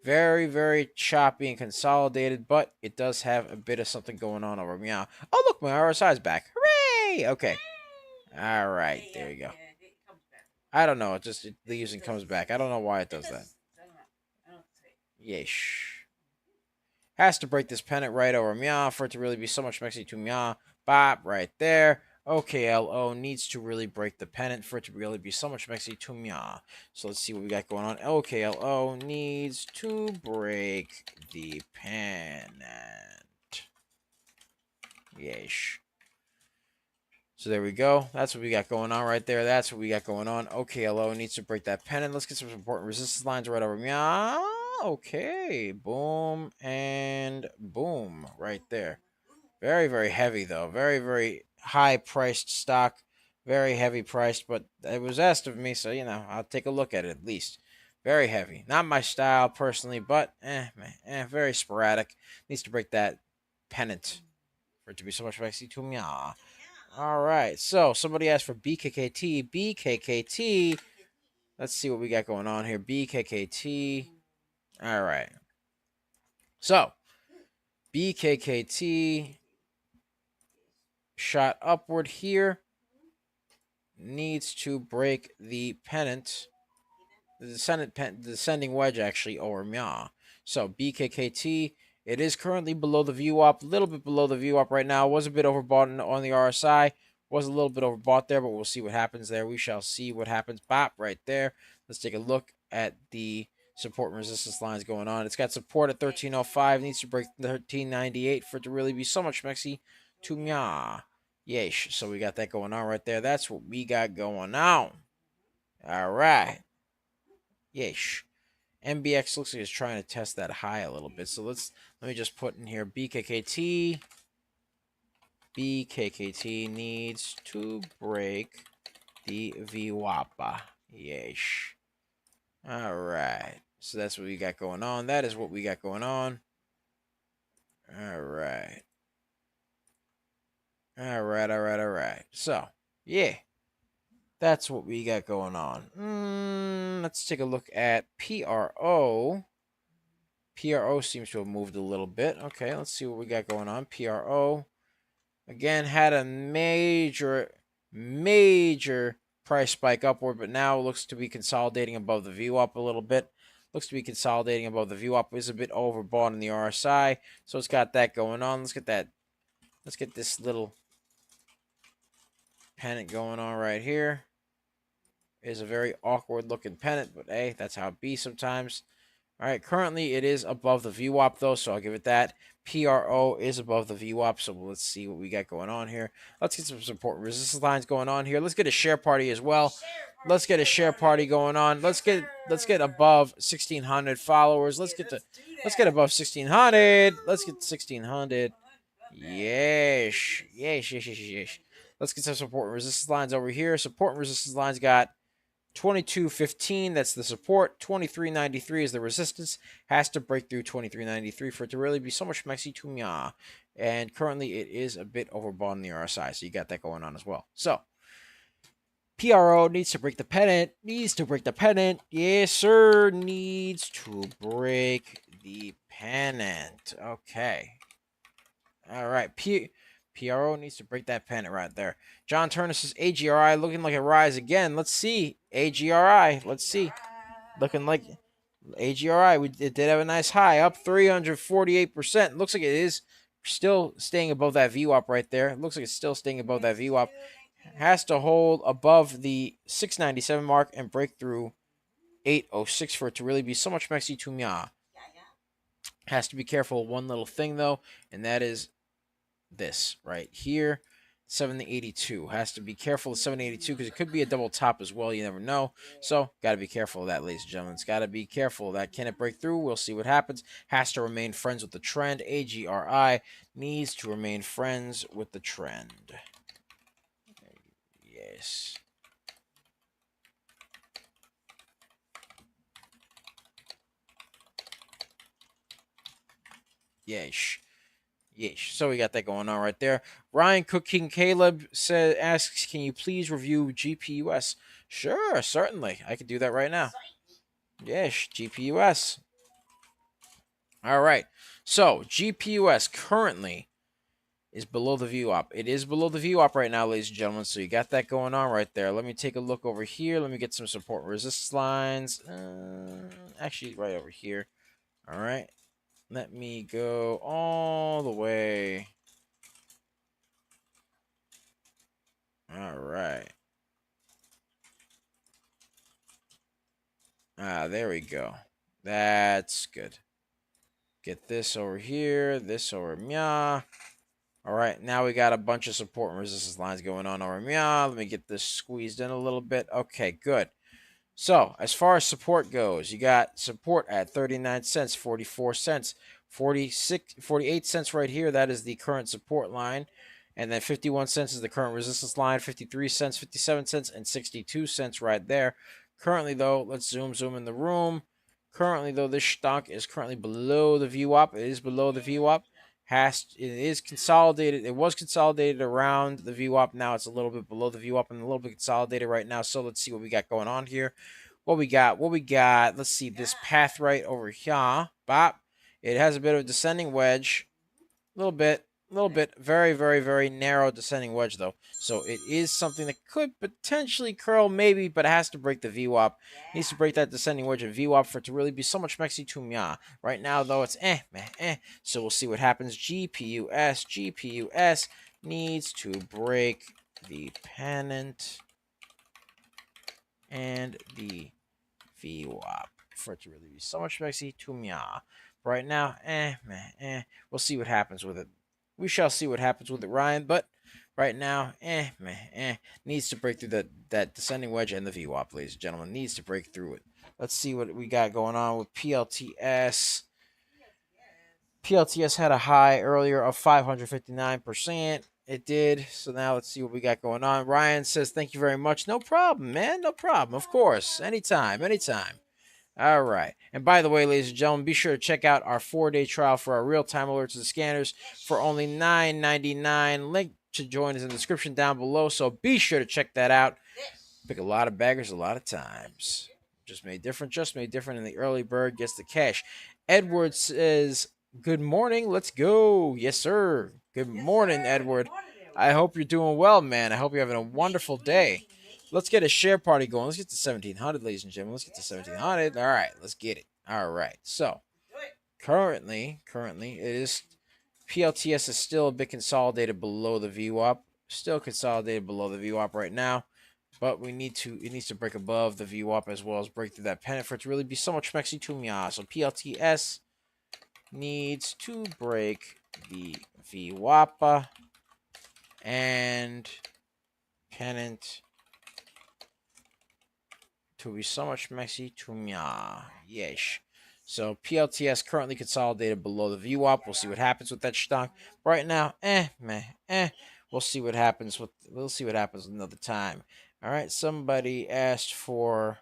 Very, very choppy and consolidated, but it does have a bit of something going on over meow. Oh, look, my RSI is back. Hooray! Okay. All right. There you go. I don't know. It just leaves and comes back. I don't know why it does that. Yeesh. Has to break this pennant right over meow for it to really be so much maxi to meow. Bop, right there. OKLO needs to really break the pennant for it to really be so much maxi to meow. So let's see what we got going on. OKLO needs to break the pennant. Yeesh. So there we go. That's what we got going on right there. That's what we got going on. OKLO needs to break that pennant. Let's get some important resistance lines right over meow. Okay, boom and boom right there. Very, very heavy though. Very, very high priced stock. Very heavy priced, but it was asked of me, so I'll take a look at it at least. Very heavy. Not my style personally, but very sporadic. Needs to break that pennant for it to be so much maxi to me. All right. So somebody asked for BKKT. BKKT. Let's see what we got going on here. BKKT. All right. So, BKKT shot upward here. Needs to break the pennant. The descending wedge actually over Mya. So, BKKT, it is currently below the VWAP. A little bit below the VWAP right now. Was a bit overbought on the RSI. Was a little bit overbought there, but we'll see what happens there. We shall see what happens. Bop, right there. Let's take a look at the support and resistance lines going on. It's got support at 1305. Needs to break 1398 for it to really be so much mexy to Mya. Yeesh. So we got that going on right there. That's what we got going on. All right. Yeesh. MBX looks like it's trying to test that high a little bit. So let me just put in here BKKT. BKKT needs to break the VWAP. Yeesh. All right. So that's what we got going on. That is what we got going on. All right. All right. So, yeah. That's what we got going on. Let's take a look at PRO. PRO seems to have moved a little bit. Okay, let's see what we got going on. PRO, again, had a major price spike upward, but now looks to be consolidating above the VWAP a little bit. Looks to be consolidating above the VWAP. Is a bit overbought in the RSI, so it's got that going on. Let's get this little pennant going on right here. Is a very awkward looking pennant, but hey, that's how it be sometimes. All right, currently it is above the VWAP though, so I'll give it that. PRO is above the VWAP, so let's see what we got going on here. Let's get some support and resistance lines going on here. Let's get a share party as well. Let's get a share party going on. Let's get above 1,600 followers. Let's get above 1,600. Let's get 1,600. Yes. Let's get some support and resistance lines over here. Support and resistance lines got 22.15, that's the support. 23.93 is the resistance. Has to break through 23.93 for it to really be so much maxi to mya. And currently it is a bit overbought in the RSI, so you got that going on as well. So, PRO needs to break the pennant. Yes, sir. Needs to break the pennant. Okay. All right. PRO needs to break that pennant right there. John Turner says AGRI looking like a rise again. Let's see. AGRI. Let's see. Looking like AGRI. It did have a nice high, up 348%. Looks like it is still staying above that VWAP right there. It looks like it's still staying above that VWAP. Has to hold above the 697 mark and break through 806 for it to really be so much Mexi to Mia. Has to be careful of one little thing though, and that is this right here. 782 has to be careful of 782 because it could be a double top as well. You never know. So, got to be careful of that, ladies and gentlemen. It's got to be careful of that. Can it break through? We'll see what happens. Has to remain friends with the trend. AGRI needs to remain friends with the trend. Yes. Yeesh. Yeesh. So we got that going on right there. Ryan Cooking Caleb asks, can you please review GPUS? Sure, certainly. I can do that right now. Yes, GPUS. All right. So GPUS currently is below the VWAP. It is below the VWAP right now, ladies and gentlemen. So you got that going on right there. Let me take a look over here. Let me get some support resistance lines. Actually, right over here. All right. Let me go all the way. All right. There we go. That's good. Get this over here. This over Mia. All right, now we got a bunch of support and resistance lines going on over Mia. Let me get this squeezed in a little bit. Okay, good. So, as far as support goes, you got support at 39 cents, 44 cents, 48 cents right here. That is the current support line. And then 51 cents is the current resistance line, 53 cents, 57 cents, and 62 cents right there. Currently, though, let's zoom in the room. Currently, though, this stock is currently below the VWAP. It is below the VWAP. It is consolidated. It was consolidated around the VWAP. Now it's a little bit below the VWAP and a little bit consolidated right now. So let's see what we got going on here. What we got? Let's see this path right over here. Bop. It has a bit of a descending wedge. A little bit. Very, very, very narrow descending wedge, though. So it is something that could potentially curl, maybe, but it has to break the VWAP. It needs to break that descending wedge of VWAP for it to really be so much Mexi to Mia. Right now, though, it's So we'll see what happens. GPUS needs to break the pennant and the VWAP for it to really be so much Mexi to Mia. Right now, we'll see what happens with it. We shall see what happens with it, Ryan. But right now, needs to break through that descending wedge and the VWAP, ladies and gentlemen. Needs to break through it. Let's see what we got going on with PLTS. PLTS had a high earlier of 559%. It did. So now let's see what we got going on. Ryan says, thank you very much. No problem, man. No problem. Of course. Anytime. All right. And by the way, ladies and gentlemen, be sure to check out our 4-day trial for our real-time alerts and scanners for only $9.99. Link to join is in the description down below, so be sure to check that out. Pick a lot of baggers a lot of times. Just made different, and the early bird gets the cash. Edward says, good morning. Let's go. Yes, sir. Good morning, Edward. I hope you're doing well, man. I hope you're having a wonderful day. Let's get a share party going. Let's get to 1,700, ladies and gentlemen. Let's get to 1,700. All right, let's get it. All right. So, currently, it is PLTS is still a bit consolidated below the VWAP. Still consolidated below the VWAP right now. But it needs to break above the VWAP as well as break through that pennant for it to really be so much Mexi to Mia. So, PLTS needs to break the VWAP and pennant to be so much Mexi to Mia. Yes. So PLTS currently consolidated below the VWAP. We'll see what happens with that stock. Right now, We'll see what happens another time. All right. Somebody asked for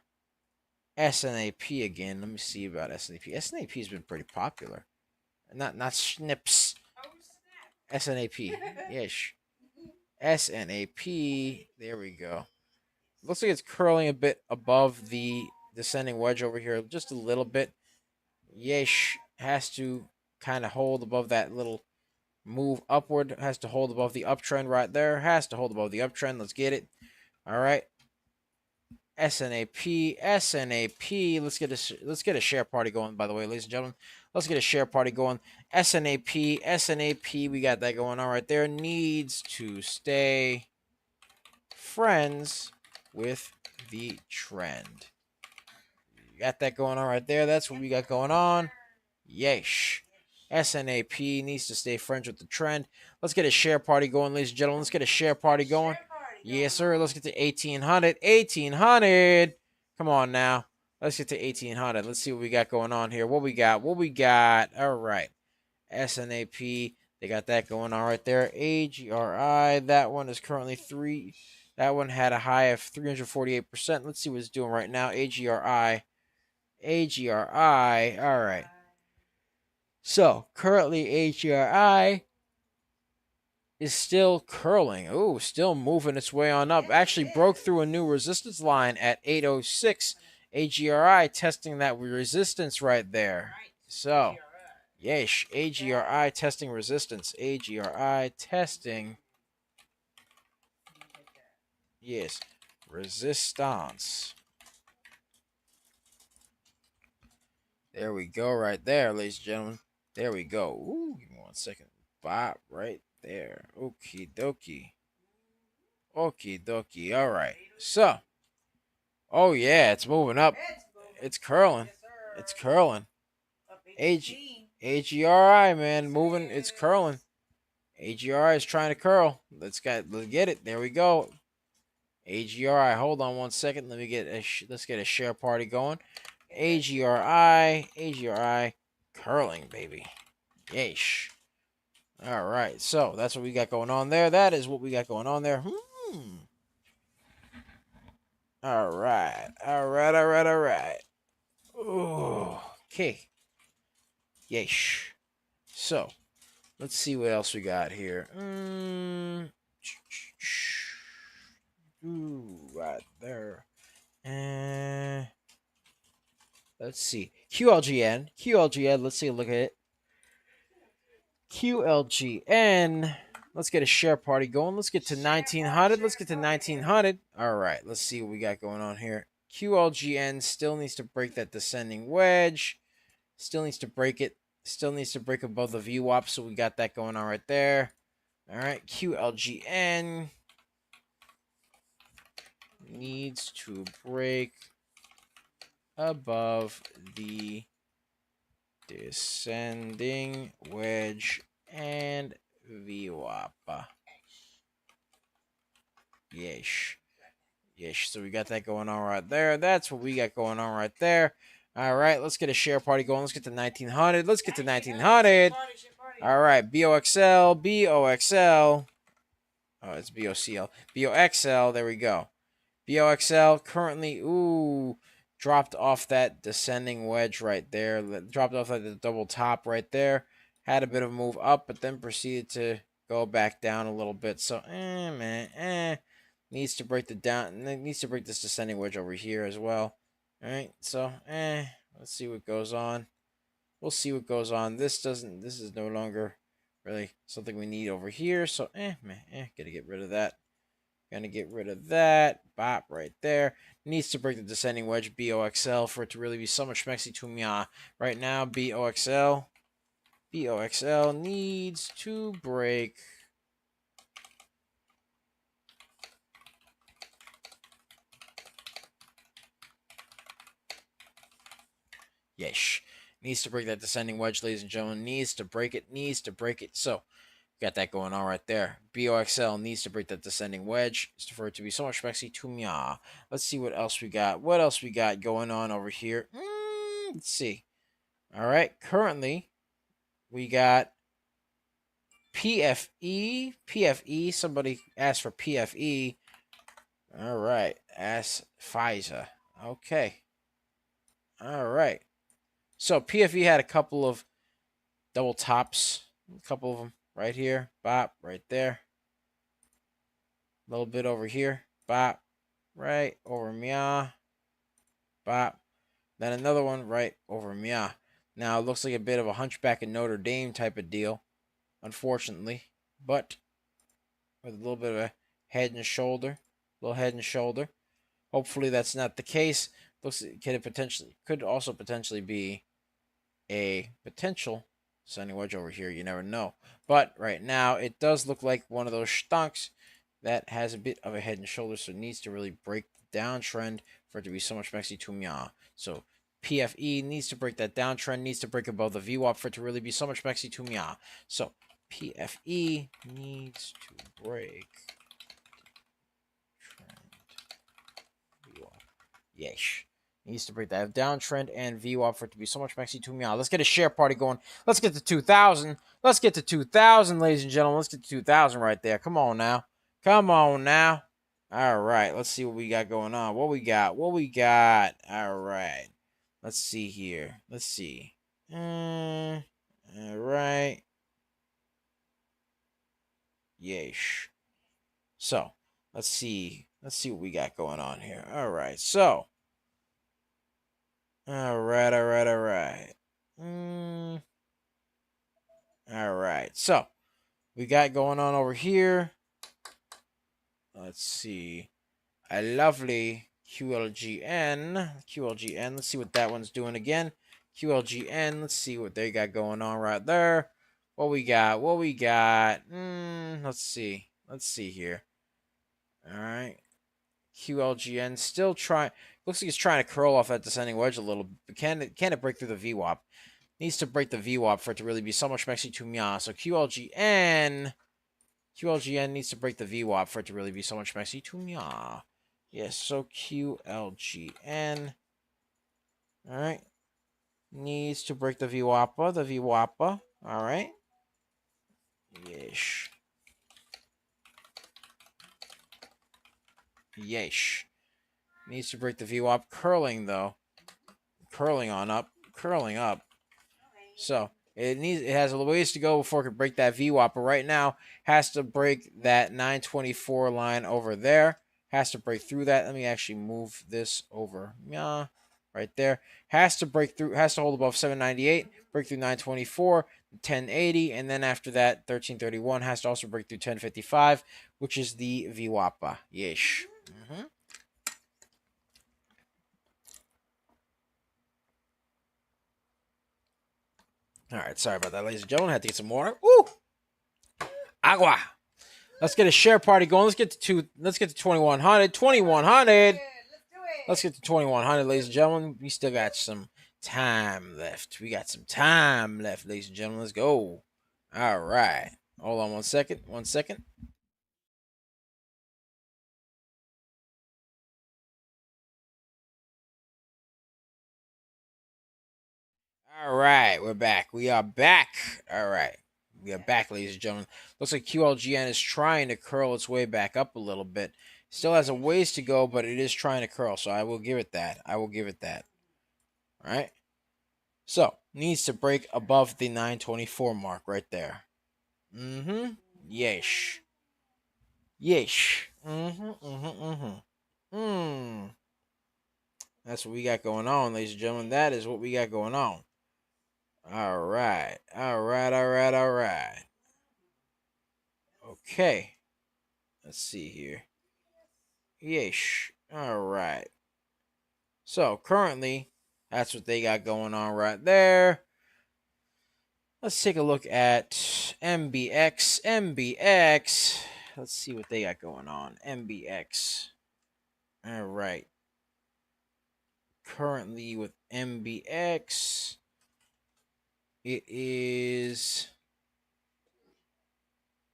SNAP again. Let me see about SNAP. SNAP has been pretty popular. Not Snips. SNAP. Yes. SNAP. There we go. Looks like it's curling a bit above the descending wedge over here, just a little bit. Yesh has to kind of hold above that little move upward. Has to hold above the uptrend right there. Has to hold above the uptrend. Let's get it. All right. SNAP. Let's get a share party going. By the way, ladies and gentlemen, let's get a share party going. SNAP. We got that going on right there. Needs to stay friends with the trend. Got that going on right there. That's what we got going on. Yeesh. SNAP needs to stay friends with the trend. Let's get a share party going, ladies and gentlemen. Let's get a share party going. Yes, sir. Let's get to 1800. 1800. Come on now. Let's get to 1800. Let's see what we got going on here. What we got? All right. SNAP. They got that going on right there. AGRI. That one is currently 3. That one had a high of 348%. Let's see what it's doing right now. AGRI. All right. So currently AGRI is still curling. Ooh, still moving its way on up. Actually broke through a new resistance line at 806. AGRI testing that resistance right there. So, yeesh, AGRI testing resistance. AGRI testing. Yes, resistance. There we go right there, ladies and gentlemen. There we go. Ooh, give me 1 second. Bop right there. Okie dokie. Okie dokie. All right. So, oh yeah, it's moving up. It's curling. It's curling. AGRI, man, moving. It's curling. AGRI is trying to curl. Let's get it. There we go. AGRI. Hold on 1 second. Let's get a share party going. AGRI, curling, baby. Yeesh. All right, so that's what we got going on there. That is what we got going on there. All right. Ooh, okay. Yeesh. So, let's see what else we got here. Ooh, right there. And let's see. QLGN. Let's see a look at it. QLGN. Let's get a share party going. Let's get to 1900. All right. Let's see what we got going on here. QLGN still needs to break that descending wedge. Still needs to break it. Still needs to break above the VWAP. So we got that going on right there. All right. QLGN needs to break above the descending wedge and VWAP. Yeesh. So we got that going on right there. That's what we got going on right there. All right, let's get a share party going. Let's get to 1900. All right, BOXL. Oh, it's BOCL. BOXL. There we go. BOXL currently, dropped off that descending wedge right there. Dropped off like the double top right there. Had a bit of a move up, but then proceeded to go back down a little bit. So, needs to break needs to break this descending wedge over here as well. All right, so, let's see what goes on. We'll see what goes on. This is no longer really something we need over here. So, gotta get rid of that. Gonna get rid of that. Bop right there. Needs to break the descending wedge, BOXL, for it to really be so much mexy to me. Right now, BOXL needs to break. Yesh. Needs to break that descending wedge, ladies and gentlemen. Needs to break it. So, got that going on right there. BOXL needs to break that descending wedge for it to be so much mexy to me. Let's see what else we got. What else we got going on over here? Let's see. All right. Currently, we got PFE. Somebody asked for PFE. All right. Ask Pfizer. Okay. All right. So PFE had a couple of double tops. A couple of them right here. Bop. Right there. A little bit over here. Bop. Right over meow. Bop. Then another one right over meow. Now it looks like a bit of a Hunchback of Notre Dame type of deal. unfortunately. But with a little bit of a head and shoulder, Hopefully that's not the case. Looks could also potentially be a potential sunny wedge over here. You never know. But right now it does look like one of those stonks that has a bit of a head and shoulder, so it needs to really break the downtrend for it to be so much Mexi Tumia. So PFE needs to break that downtrend, needs to break above the VWAP for it to really be so much Mexi Tumia. So PFE needs to break trend VWAP. Yeesh. Needs to break that downtrend and VWAP for it to be so much Mexi Tumia. Let's get a share party going. Let's get to 2,000. Let's get to 2,000, ladies and gentlemen. Let's get to 2,000 right there. Come on now. Come on now. All right. Let's see what we got going on. What we got? All right. Let's see here. Let's see. All right. Yeesh. So, let's see. Let's see what we got going on here. All right. So, all right. All right. So, we got going on over here. Let's see. A lovely QLGN. Let's see what that one's doing again. QLGN. Let's see what they got going on right there. What we got? Let's see. Let's see here. All right. QLGN still trying. Looks like he's trying to curl off that descending wedge a little. But can it break through the VWAP? Needs to break the VWAP for it to really be so much Mexi Tumia. So QLGN needs to break the VWAP for it to really be so much Mexi Tumia. Yes, so QLGN. Alright. Needs to break the VWAP. Alright. Yeesh. Needs to break the VWAP. Curling, though. Curling up. So, it has a ways to go before it can break that VWAP, but right now has to break that 924 line over there. Has to break through that. Let me actually move this over. Yeah, right there. Has to break through, has to hold above 798, break through 924, 1080, and then after that, 1331 has to also break through 1055, which is the VWAP. Yeesh. All right, sorry about that, ladies and gentlemen. I had to get some water. Ooh, agua. Let's get a share party going. Let's get to 2100. 2100. Let's get to 2100, ladies and gentlemen. We still got some time left. Ladies and gentlemen. Let's go. All right. Hold on 1 second. 1 second. All right, we're back. We are back. All right. We are back, ladies and gentlemen. Looks like QLGN is trying to curl its way back up a little bit. Still has a ways to go, but it is trying to curl, so I will give it that. All right. So, needs to break above the 924 mark right there. Yeesh. That's what we got going on, ladies and gentlemen. That is what we got going on. All right. Okay. Let's see here. Yeesh. All right. So, currently, that's what they got going on right there. Let's take a look at MBX. Let's see what they got going on. MBX. All right. Currently with MBX, it is...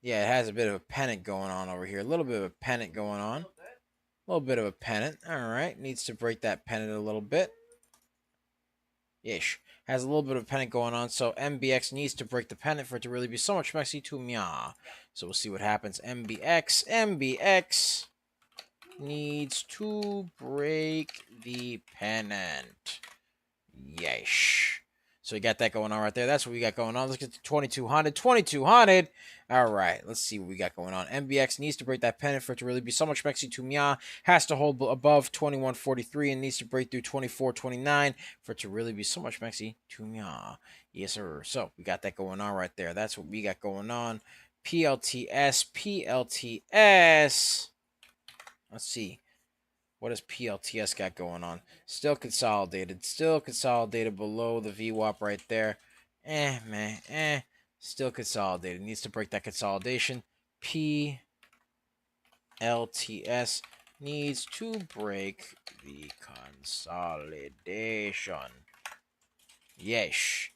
Yeah, it has a bit of a pennant going on over here. A little bit of a pennant going on. A little bit of a pennant. All right. Needs to break that pennant a little bit. Ish. Has a little bit of pennant going on, so MBX needs to break the pennant for it to really be so much Mexi Tumia. So we'll see what happens. MBX needs to break the pennant. Yeesh. So we got that going on right there. That's what we got going on. Let's get to 2200. 2200. All right. Let's see what we got going on. MBX needs to break that pennant for it to really be so much Mexi to Mia. Has to hold above 2143 and needs to break through 2429 for it to really be so much Mexi to Mia. Yes, sir. So we got that going on right there. That's what we got going on. PLTS. PLTS. Let's see. What does PLTS got going on? Still consolidated. Still consolidated below the VWAP right there. Man. Still consolidated. Needs to break that consolidation. PLTS needs to break the consolidation. Yesh.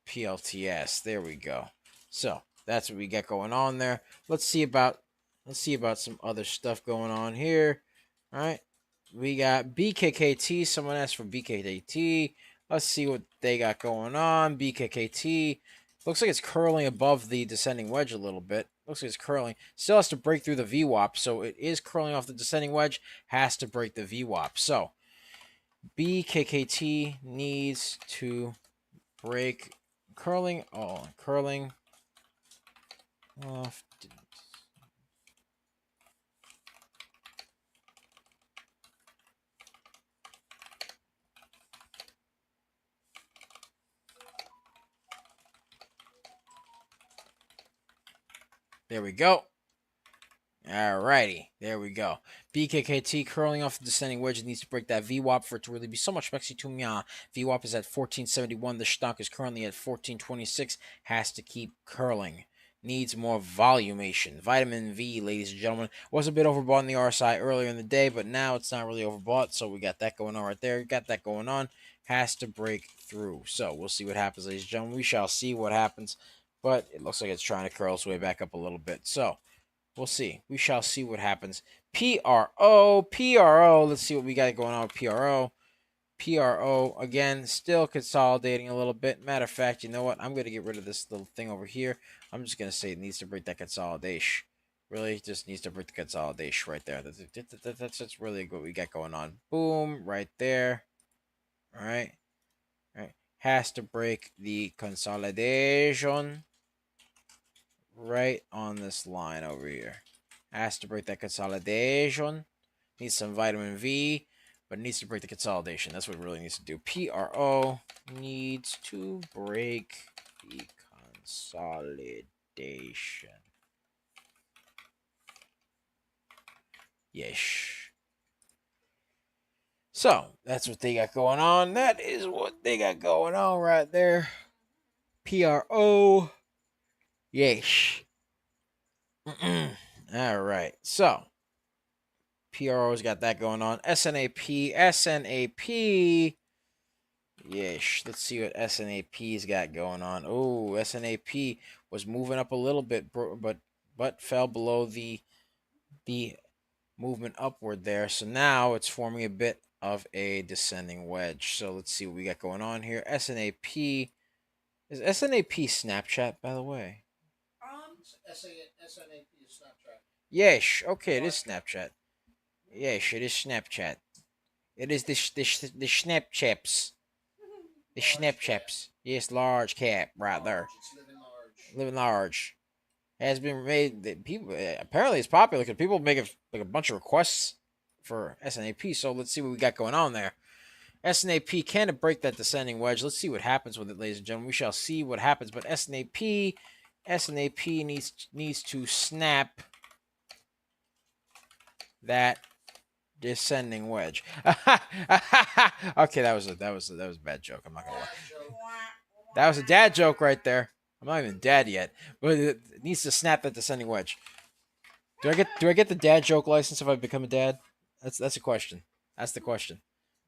PLTS. There we go. So that's what we got going on there. Let's see about some other stuff going on here. All right. We got BKKT. Someone asked for BKKT. Let's see what they got going on. BKKT. Looks like it's curling above the descending wedge a little bit. Looks like it's curling. Still has to break through the VWAP. So it is curling off the descending wedge. Has to break the VWAP. So BKKT needs to break curling. Oh, curling off. There we go. Alrighty, there we go. BKKT curling off the descending wedge. It needs to break that VWAP for it to really be so much Mexi to Mia. VWAP is at 1471. The stock is currently at 1426. Has to keep curling. Needs more volumation. Vitamin V, ladies and gentlemen, was a bit overbought in the RSI earlier in the day, but now it's not really overbought. So we got that going on right there. Got that going on. Has to break through. So we'll see what happens, ladies and gentlemen. We shall see what happens. But it looks like it's trying to curl its way back up a little bit. So we'll see. We shall see what happens. PRO. Let's see what we got going on with PRO. PRO, again, still consolidating a little bit. Matter of fact, you know what? I'm going to get rid of this little thing over here. I'm just going to say it needs to break that consolidation. Really, just needs to break the consolidation right there. That's really what we got going on. Boom, right there. All right. Has to break the consolidation right on this line over here. Has to break that consolidation. Needs some vitamin V, but needs to break the consolidation. That's what it really needs to do. PRO needs to break the consolidation. Yes. So, that's what they got going on. That is what they got going on right there. PRO. Yes. All right. So, PRO's got that going on. SNAP. Yes. Let's see what SNAP's got going on. Oh, SNAP was moving up a little bit, but fell below the movement upward there. So now it's forming a bit of a descending wedge. So let's see what we got going on here. SNAP. Is SNAP Snapchat, by the way? SNAP is Snapchat. Yes. Okay, it is Snapchat. Yes, it is Snapchat. It is the Snapchaps. The Snapchaps. Yes, large cap right there. It's living large. Living large. Has been made that people apparently it's popular because people make like a bunch of requests for SNAP. So let's see what we got going on there. SNAP can it break that descending wedge? Let's see what happens with it, ladies and gentlemen. We shall see what happens. But SNAP needs to snap that descending wedge. Okay, that was a bad joke. I'm not gonna lie. That was a dad joke right there. I'm not even dad yet, but it needs to snap that descending wedge. Do I get the dad joke license if I become a dad? That's a question. That's the question.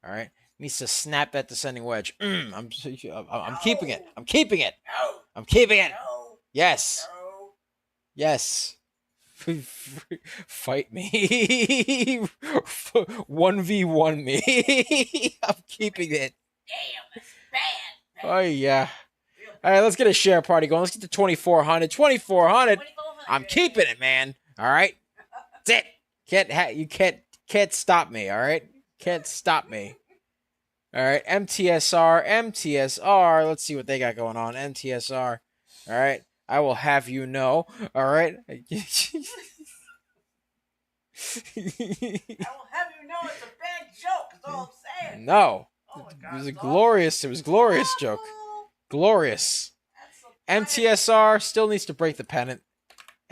All right, needs to snap that descending wedge. I'm keeping it. I'm keeping it. No. I'm keeping it. No. Yes. No. Yes. Fight me. 1v1 me. I'm keeping it. Damn, it's bad. Oh yeah. All right, let's get a share party going. Let's get to 2400. 2400. 2400. I'm keeping it, man. All right. That's it. You can't stop me. All right. Can't stop me. All right, MTSR. Let's see what they got going on. MTSR. All right, I will have you know. All right. I will have you know it's a bad joke. That's all I'm saying. No, Oh my it God, was a it's glorious. It was a glorious joke. awful. Glorious. That's so funny. MTSR still needs to break the pennant.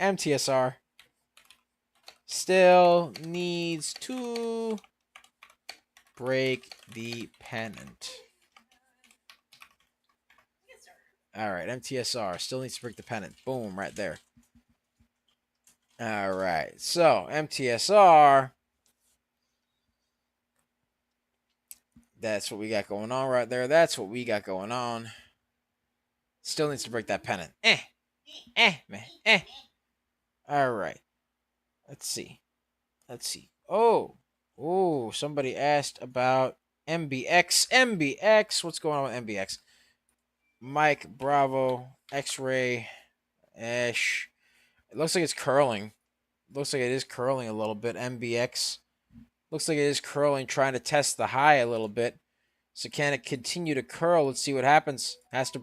MTSR still needs to break the pennant. Yes, sir. All right, MTSR still needs to break the pennant. Boom, right there. All right, so MTSR. That's what we got going on right there. That's what we got going on. Still needs to break that pennant. Man. All right. Let's see. Oh, somebody asked about MBX. MBX. What's going on with MBX? Mike, Bravo, X-Ray, Ash. It looks like it's curling. Looks like it is curling a little bit. MBX. Looks like it is curling, trying to test the high a little bit. So can it continue to curl? Let's see what happens. Has to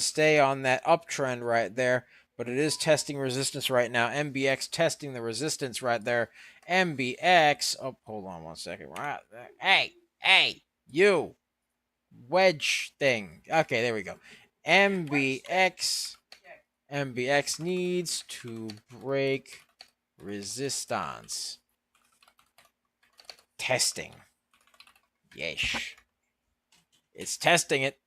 stay on that uptrend right there. But it is testing resistance right now. MBX testing the resistance right there. MBX. Oh, hold on one second. Right there. Hey, you wedge thing. Okay, there we go. MBX needs to break resistance. Testing. Yes. It's testing it.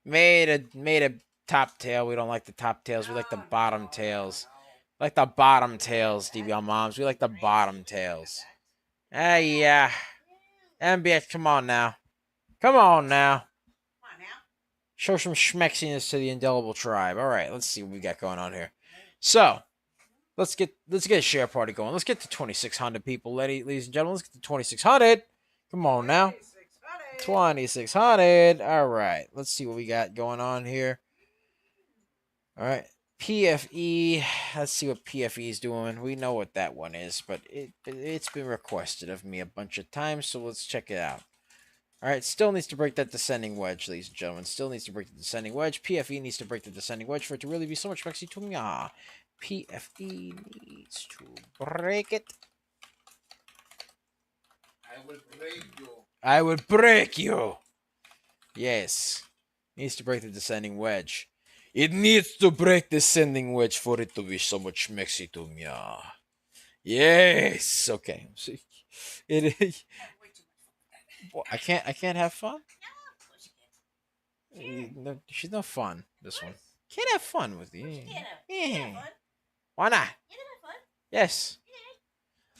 Made a top tail. We don't like the top tails. We like the bottom tails. Like the bottom tails, DBL moms. We like the bottom tails. Yeah. MBX, come on now. Come on now. Show some schmexiness to the indelible tribe. All right, let's see what we got going on here. So, let's get a share party going. Let's get to 2,600 people, ladies and gentlemen. Let's get to 2,600. Come on now. 2,600. All right, let's see what we got going on here. All right, PFE. Let's see what PFE is doing. We know what that one is, but it's been requested of me a bunch of times, so let's check it out. All right, still needs to break that descending wedge, ladies and gentlemen. Still needs to break the descending wedge. PFE needs to break the descending wedge for it to really be so much Mexi to me. PFE needs to break it. I will break you. I will break you. Yes. Needs to break the descending wedge. It needs to break the descending wedge for it to be so much Mexi to me. Yes. Okay. It is. I can't have fun? No, she's no fun, this one. Can't have fun with you. Yeah. Why not? Yes.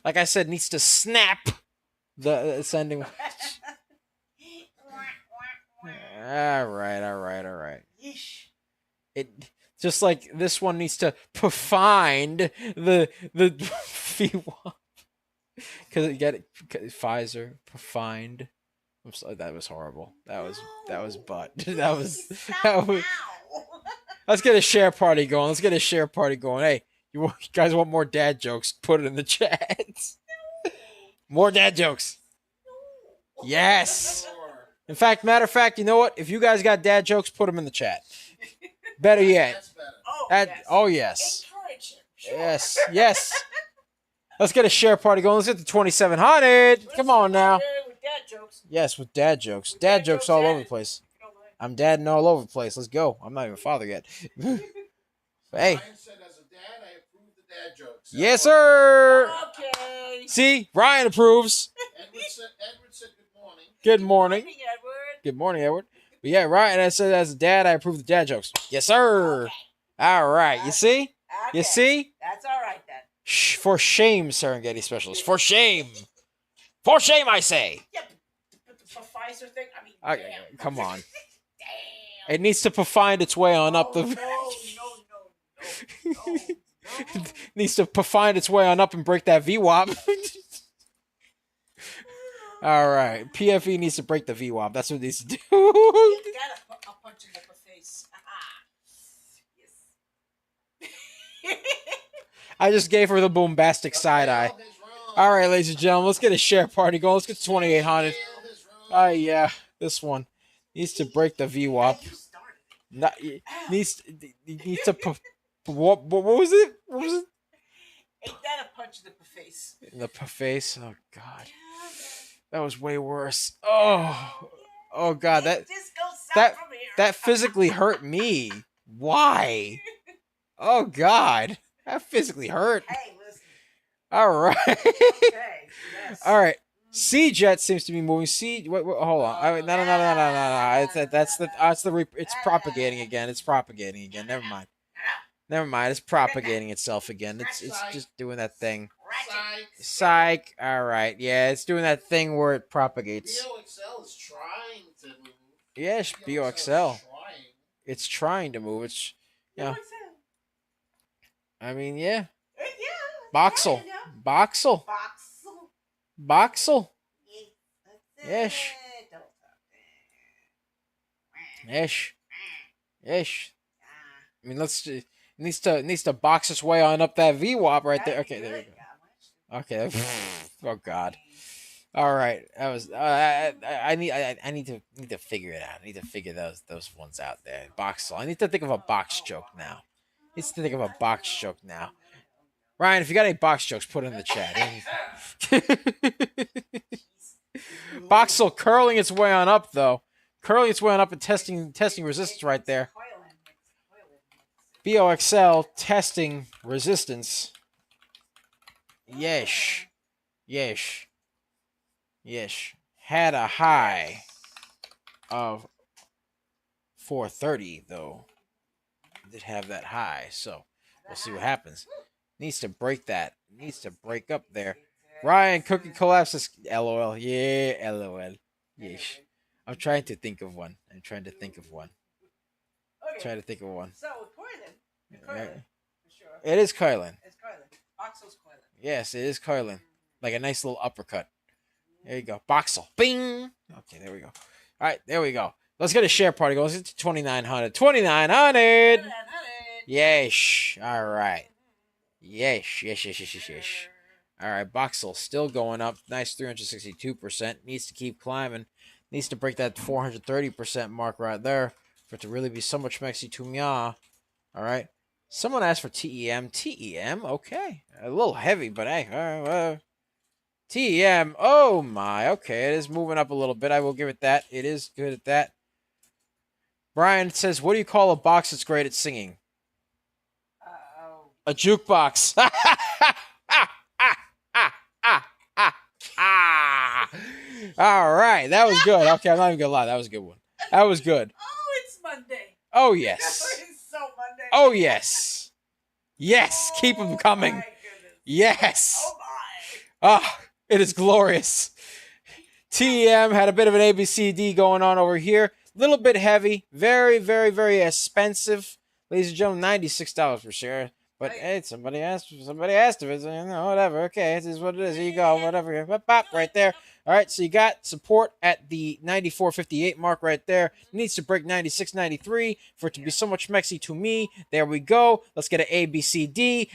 Like I said, needs to snap the ascending. All right. It just like this one needs to find the VWAP. Because you get it, Pfizer find. I'm sorry, that was horrible. That was butt. that was. Let's get a share party going. Hey, you guys want more dad jokes? Put it in the chat. More dad jokes. Yes. In fact, matter of fact, you know what? If you guys got dad jokes, put them in the chat. Better yet. Oh yes. Yes. Let's get a share party going. Let's get to 2,700. Come on now. Yes, with dad jokes. Dad jokes all over the place. I'm dadding all over the place. Let's go. I'm not even a father yet. But hey. Ryan said, as a dad, I approve the dad jokes. Yes, sir. Okay. See, Ryan approves. Edward said good morning. Good morning. Edward. Good morning, Edward. But yeah, Ryan, I said, as a dad, I approve the dad jokes. Yes, sir. Okay. All right. You see? Okay. You see? That's all right then. For shame, Serengeti Specialist. For shame. For shame, I say. Yeah, but the Pfizer thing, I mean, Okay, damn. come on. Damn. It needs to find its way on up the. No. Needs to find its way on up and break that VWAP. All right, PFE needs to break the VWAP. That's what it needs to do. You got a punch in the face. Yes. I just gave her the bombastic side eye. All right, ladies and gentlemen, let's get a share party going. Let's get 2,800. Oh, yeah, this one needs to break the VWAP. Not, needs to. What was it? What was it? Ain't that a punch in the face? In the face. Oh God, that was way worse. Oh God, that physically hurt me. Why? Oh God, that physically hurt. Hey, listen. All right. Okay. Yes. All right. C-Jet seems to be moving. Wait, hold on. No. It's propagating again. It's propagating again. Never mind. Never mind. It's propagating itself again. It's just doing that thing. Psych. All right. Yeah, it's doing that thing where it propagates. BOXL is trying to move. Yes, BOXL. It's trying to move. It's yeah. I mean, yeah. BOXL. BOXL. BOXL. Yes. Yes. Yes. I mean, it needs to box its way on up that VWAP right there. Okay, there we go. Okay. Oh God. All right. That was. I need to figure it out. I need to figure those ones out there. BOXL. I need to think of a box joke now. Ryan, if you got any box jokes, put it in the chat. BOXL curling its way on up, though. Curling its way on up and testing resistance right there. BOXL testing resistance. Yes. Had a high of 430, though. Did have that high, so we'll see what happens. Needs to break that. Needs to break up there. Ryan, cookie collapses. LOL. Yeah, LOL. Yes. I'm trying to think of one. Okay. Trying to think of one. So, Coiling. Sure. It is Kylan. It's Coiling. BOXL's Coiling. Yes, it is Kylan. Like a nice little uppercut. There you go. BOXL. Bing. Okay, there we go. All right, there we go. Let's get a share party going. Let's get to 2,900. 2,900. Yes. All right. Yes. All right, BOXL still going up. Nice 362%. Needs to keep climbing. Needs to break that 430% mark right there for it to really be so much Mexi to Mia. All right. Someone asked for TEM. TEM, okay. A little heavy, but hey. TEM, oh my. Okay, it is moving up a little bit. I will give it that. It is good at that. Brian says, what do you call a box that's great at singing? A jukebox. All right, that was good. Okay, I'm not even gonna lie, that was a good one. That was good. Oh, it's Monday. Oh yes. It's so Monday. Oh yes. Yes, keep them coming. My goodness. Yes. Oh my. Ah, it is glorious. TEM had a bit of an ABCD going on over here. Little bit heavy. Very, very, very expensive. Ladies and gentlemen, $96 per share. But hey, somebody asked if it's, whatever. Okay, it is what it is. Here you go. Whatever. Pop, right there. All right, so you got support at the 94.58 mark right there. Needs to break 96.93 for it to be so much Mexi to me. There we go. Let's get an ABCD.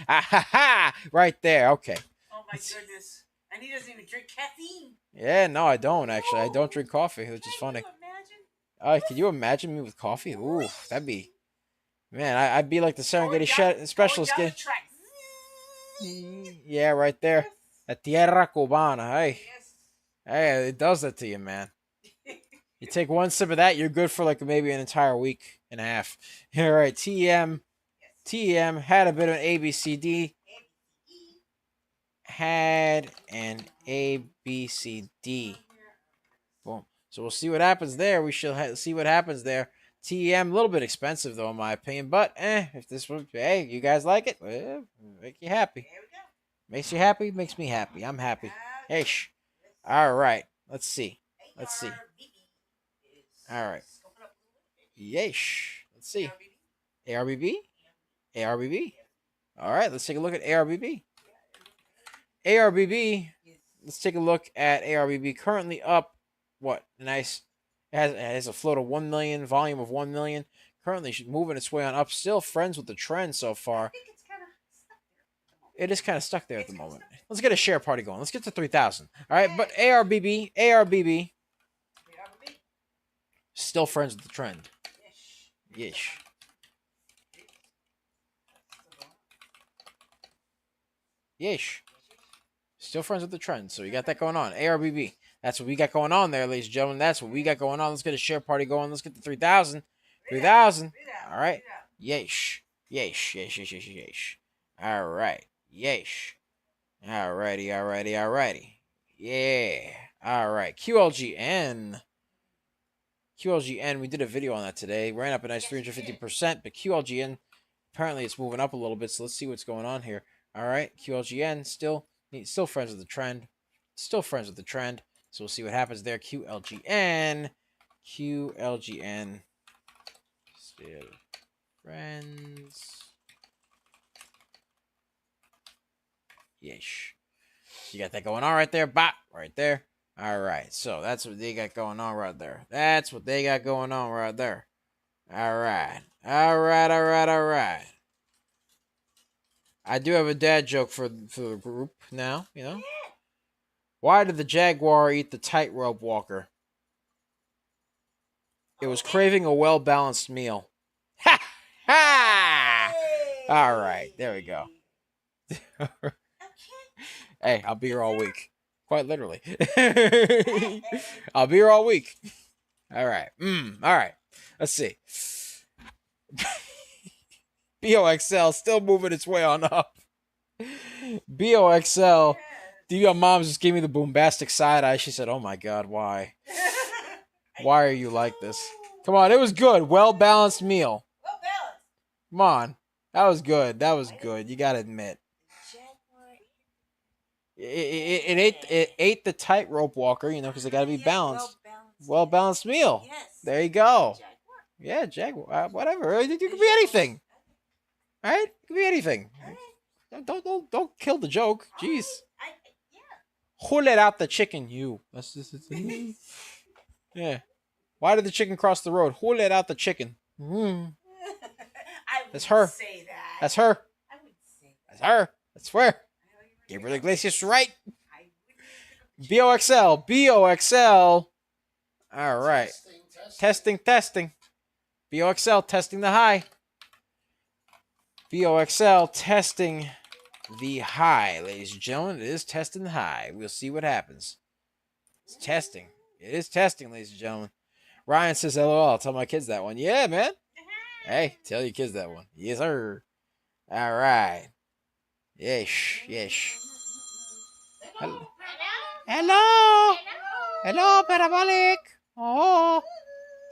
Right there. Okay. Oh my goodness. And he doesn't even drink caffeine. Yeah, no, I don't actually. I don't drink coffee, which is funny. Can you imagine me with coffee? Ooh, that'd be... Man, I'd be like the Serengeti specialist. Yeah, right there. La Tierra Cubana. Hey. Hey, it does that to you, man. You take one sip of that, you're good for like maybe an entire week and a half. All right, TEM had a bit of an ABCD. Had an ABCD. Boom. So we'll see what happens there. We shall see what happens there. TEM, a little bit expensive though, in my opinion. But if this would, hey, you guys like it? Well, make you happy. Makes you happy. Makes me happy. I'm happy. Hey, all right. Let's see. All right. Yeesh. Let's see. ARBB. ARBB. All right. Let's take a look at ARBB. ARBB. Let's take a look at ARBB. Currently up. What? Nice. It has a float of 1 million, volume of 1 million. Currently moving its way on up. Still friends with the trend so far. It is kind of stuck there at the moment. Let's get a share party going. Let's get to 3,000. All right, but ARBB, still friends with the trend. Yeesh. Yeesh. Still friends with the trend. So you got that going on. ARBB. That's what we got going on there, ladies and gentlemen. That's what we got going on. Let's get a share party going. Let's get to 3,000. 3,000. All right. Yeesh. Yeesh. Yeesh. Yeesh. Yeesh. Yeesh. All right. Yeesh. Alrighty. Yeah. All right. QLGN. QLGN, we did a video on that today. Ran up a nice 350%, but QLGN, apparently it's moving up a little bit, so let's see what's going on here. All right, QLGN, still friends with the trend. Still friends with the trend, so we'll see what happens there. QLGN, still friends. Yeesh. You got that going on right there, bop, right there. All right, so that's what they got going on right there. That's what they got going on right there. All right. I do have a dad joke for the group now, you know. Why did the jaguar eat the tightrope walker? It was craving a well-balanced meal. Ha! Ha! All right, there we go. Hey, I'll be here all week. Quite literally. I'll be here all week. All right. All right. Let's see. BOXL still moving its way on up. BOXL. Your mom just gave me the bombastic side eye. She said, "Oh my God, why? Why are you like this?" Come on, it was good. Well-balanced meal. Come on. That was good. You gotta admit. It ate the tightrope walker, you know, because it got to be balanced. Well-balanced meal. Yes. There you go. Yeah, jaguar. Whatever. You can be anything. All right, it can be anything. Don't kill the joke. Jeez. Pull it out the chicken, you. That's just yeah. Why did the chicken cross the road? Pull it out the chicken. That's her. That's her. That's her. I swear. Gabriel Iglesias right. BOXL. All right. Testing. BOXL testing the high. BOXL testing the high. Ladies and gentlemen, it is testing the high. We'll see what happens. It's testing. It is testing, ladies and gentlemen. Ryan says, LOL. I'll tell my kids that one. Yeah, man. Hey, tell your kids that one. Yes, sir. All right. Yesh. Hello, parabolic. Oh,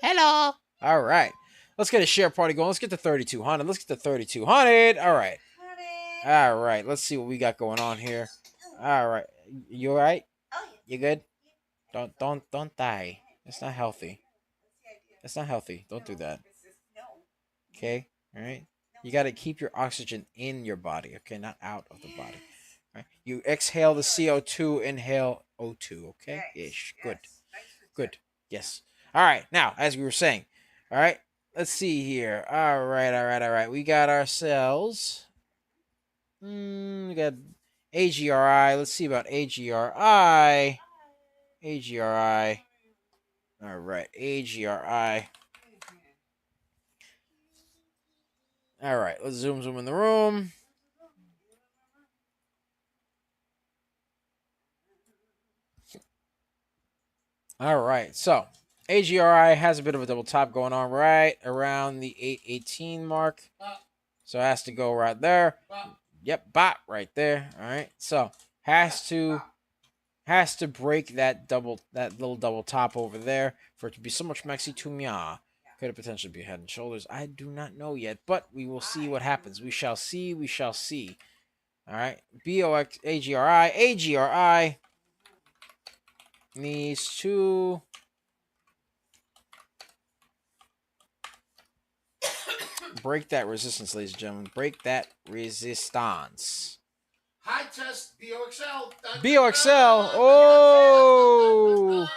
hello. All right. Let's get a share party going. Let's get to 3,200. All right. Let's see what we got going on here. All right. You all right? You good? Don't die. It's not healthy. Don't do that. Okay. All right. You got to keep your oxygen in your body, okay, not out of the body. Right? You exhale the CO2, inhale O2, okay? Ish. Good. Yes. All right. Now, as we were saying, all right, let's see here. All right. We got ourselves. We got AGRI. Let's see about AGRI. All right, AGRI. All right, let's zoom in the room. All right, so AGRI has a bit of a double top going on right around the 818 mark. So it has to go right there. Yep, bop right there. All right, so has to break that little double top over there for it to be so much maxi to mia. Could it potentially be head and shoulders? I do not know yet, but we will see what happens. We shall see. All right. BOX AGRI needs to break that resistance, ladies and gentlemen. Break that resistance. High test BOXL. BOXL. Oh.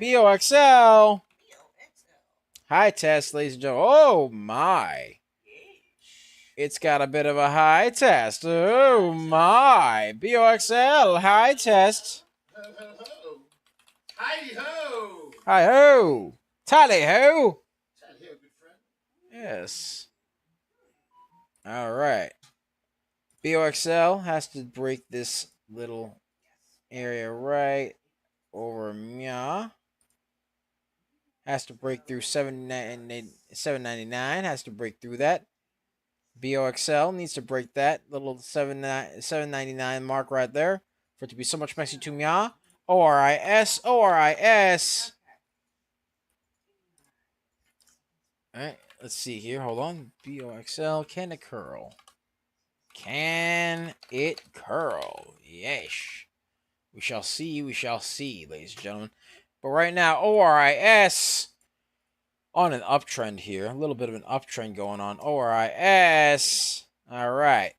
BOXL. High test, ladies and gentlemen. Oh my. It's got a bit of a high test. Oh my. BOXL high test. Ho, ho, ho. Hi ho. Hi ho. Tally ho. Tell here, good friend. Yes. All right. BOXL has to break this little area right over Mya. Has to break through 799. Has to break through that. BOXL needs to break that little 799 mark right there for it to be so much messy to Mya. ORIS. ORIS. All right. Let's see here. Hold on. BOXL. Can it curl? Can it curl? Yes. We shall see. We shall see, ladies and gentlemen. But right now, ORIS on an uptrend here. A little bit of an uptrend going on. ORIS. All right.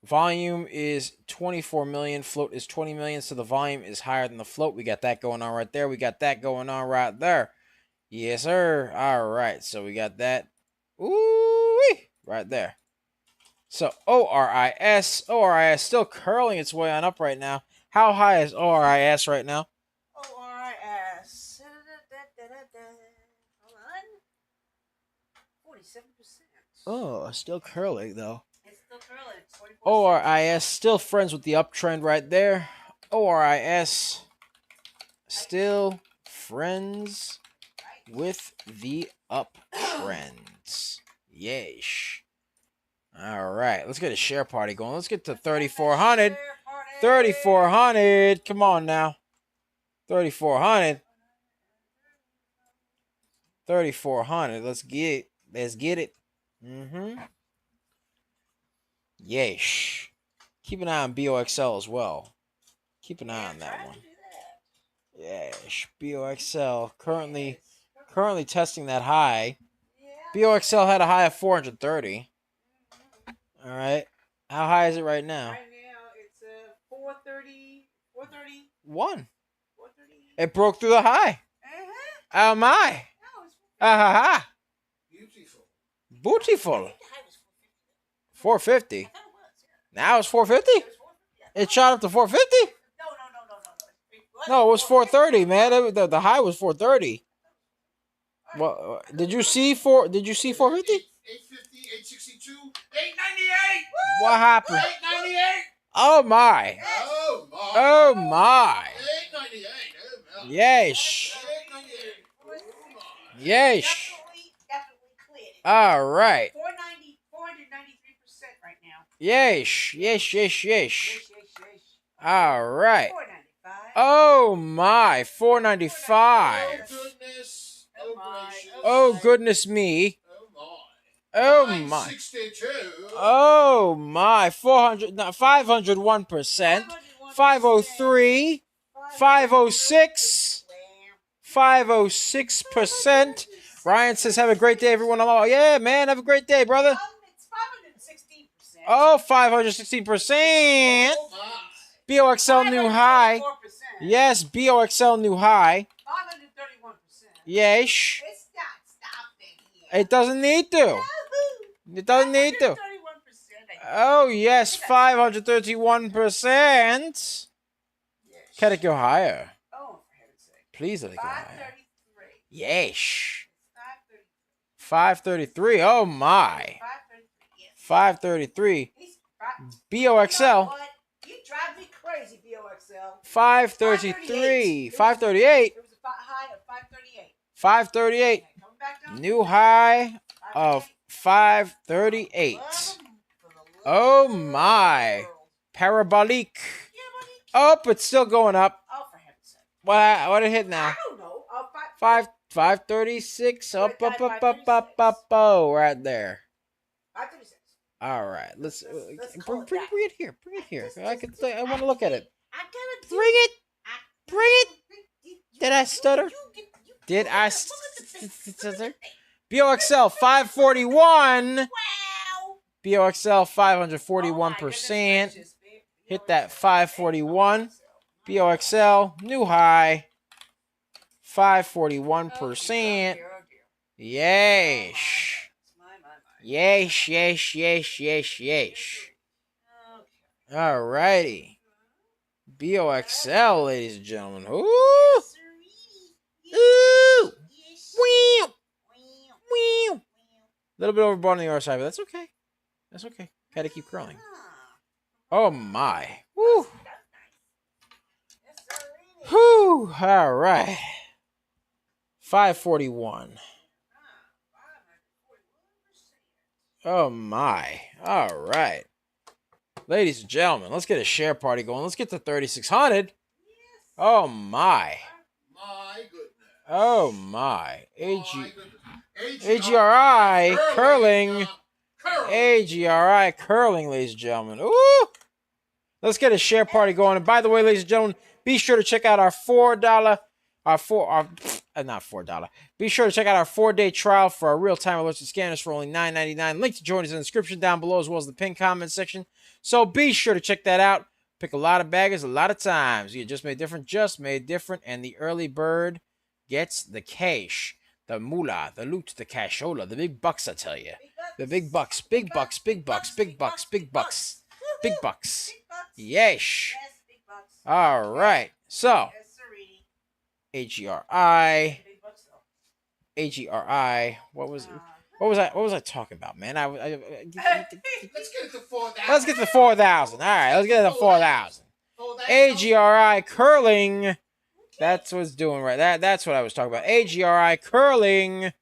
Volume is 24 million. Float is 20 million. So the volume is higher than the float. We got that going on right there. We got that going on right there. Yes, sir. All right. So we got that. Ooh-wee. Right there. So ORIS. ORIS still curling its way on up right now. How high is ORIS right now? ORIS. Hold on. 47%. Oh, still curling though. It's still curling. 44%. ORIS still friends with the uptrend right there. ORIS still friends with the uptrends. Yeesh. All right, let's get a share party going. Let's get to 3,400. 3,400. Come on now. 3,400. 3,400. Let's get it. Let's get it. Yeesh. Keep an eye on BOXL as well. Keep an eye on that one. Yeesh. BOXL currently testing that high. BOXL had a high of 430. All right. How high is it right now? Right now, it's 430. 430. 430. It broke through the high. Oh my. Ah ha ha. Beautiful. Beautiful. 450. Now it's 450? It shot up to 450? No, it was 430, man. The high was 430. Well, did you see 450? 850, 862, 898. What happened? 898. Oh my. Oh my. Oh my. 898. Oh my. Yeesh. 898. Oh my. Yeesh. Definitely cleared it. All right. 493% right now. Yeesh. Yeesh, yeesh, yeesh. Yes. All right. 495. Oh my. 495. Oh goodness. Oh gracious. Oh goodness me. Oh my. Oh my. 962. Oh my. 501%. 503. 506. 506%. Ryan says, have a great day, everyone. I'm all, yeah, man, have a great day, brother. It's 516%. Oh, 516%. Oh my. BOXL new high. 524%. Yes, BOXL new high. 531%. Yeesh. It's not stopping here. It doesn't need to. It doesn't need to. 531%. Oh, yes, 531%. Can it go higher? Oh, for heaven's sake. Please let it go higher. 533. Yeesh. 533. 533. Oh, my. 533. BOXL. What? You drive me crazy, BOXL. 533. 538. It was a high of 538. 538. Coming back down. New high of 538. Oh my. Parabolique. Oh, it's still going up. Oh, for heaven's sake. What it hit now? I don't know. 536. Up. Oh, right there. 536. All right. Let's call bring it it here. Bring it here. I want to look at it. I gotta Bring it. Bring it. Did I stutter? Did I stutter? BOXL 541. Wow. BOXL 541%. Hit that 541. BOXL new high 541%. Yeesh. Yeesh, yeesh, yeesh, yeesh, yeesh. Alrighty. BOXL, ladies and gentlemen. Ooh! Ooh! Wee! Wee! A little bit overbought on the other side, but that's okay. That's okay. Gotta keep curling. Oh my. Woo! Whew! Alright. 541. Oh my. Alright. Ladies and gentlemen, let's get a share party going. Let's get to 3,600. Oh my. My goodness. Oh my. AGRI AGRI curling. AGRI curling, ladies and gentlemen. Ooh! Let's get a share party going. And by the way, ladies and gentlemen, be sure to check out our $4, not $4. Be sure to check out our 4-day trial for our real-time alerts and scanners for only $9.99. Link to join us in the description down below, as well as the pinned comment section. So be sure to check that out. Pick a lot of baggers a lot of times. You just made different, and the early bird gets the cash, the moolah, the loot, the cashola, the big bucks, I tell you. The big bucks, big bucks, big bucks, big bucks, big bucks, big bucks. Yeesh. All right. So, AGRI. What was I talking about, man? Let's get it to 4,000. Let's get to 4,000. All right, let's get it to 4,000. AGRI curling. That's what's doing right. That's what I was talking about. AGRI curling.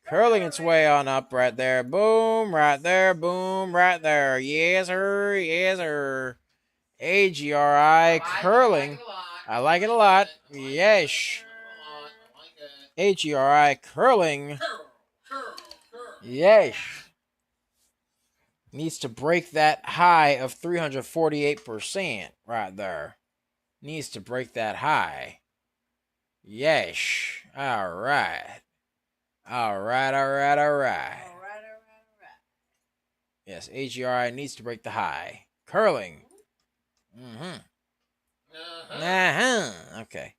Curling its way on up right there. Boom, right there. Boom, right there. Yes, sir. Yes, sir. AGRI curling. I like it a lot. Yes. AGRI curling. Yes. Needs to break that high of 348% right there. Needs to break that high. Yes. All right. All right. Yes, AGRI needs to break the high. Curling. Okay.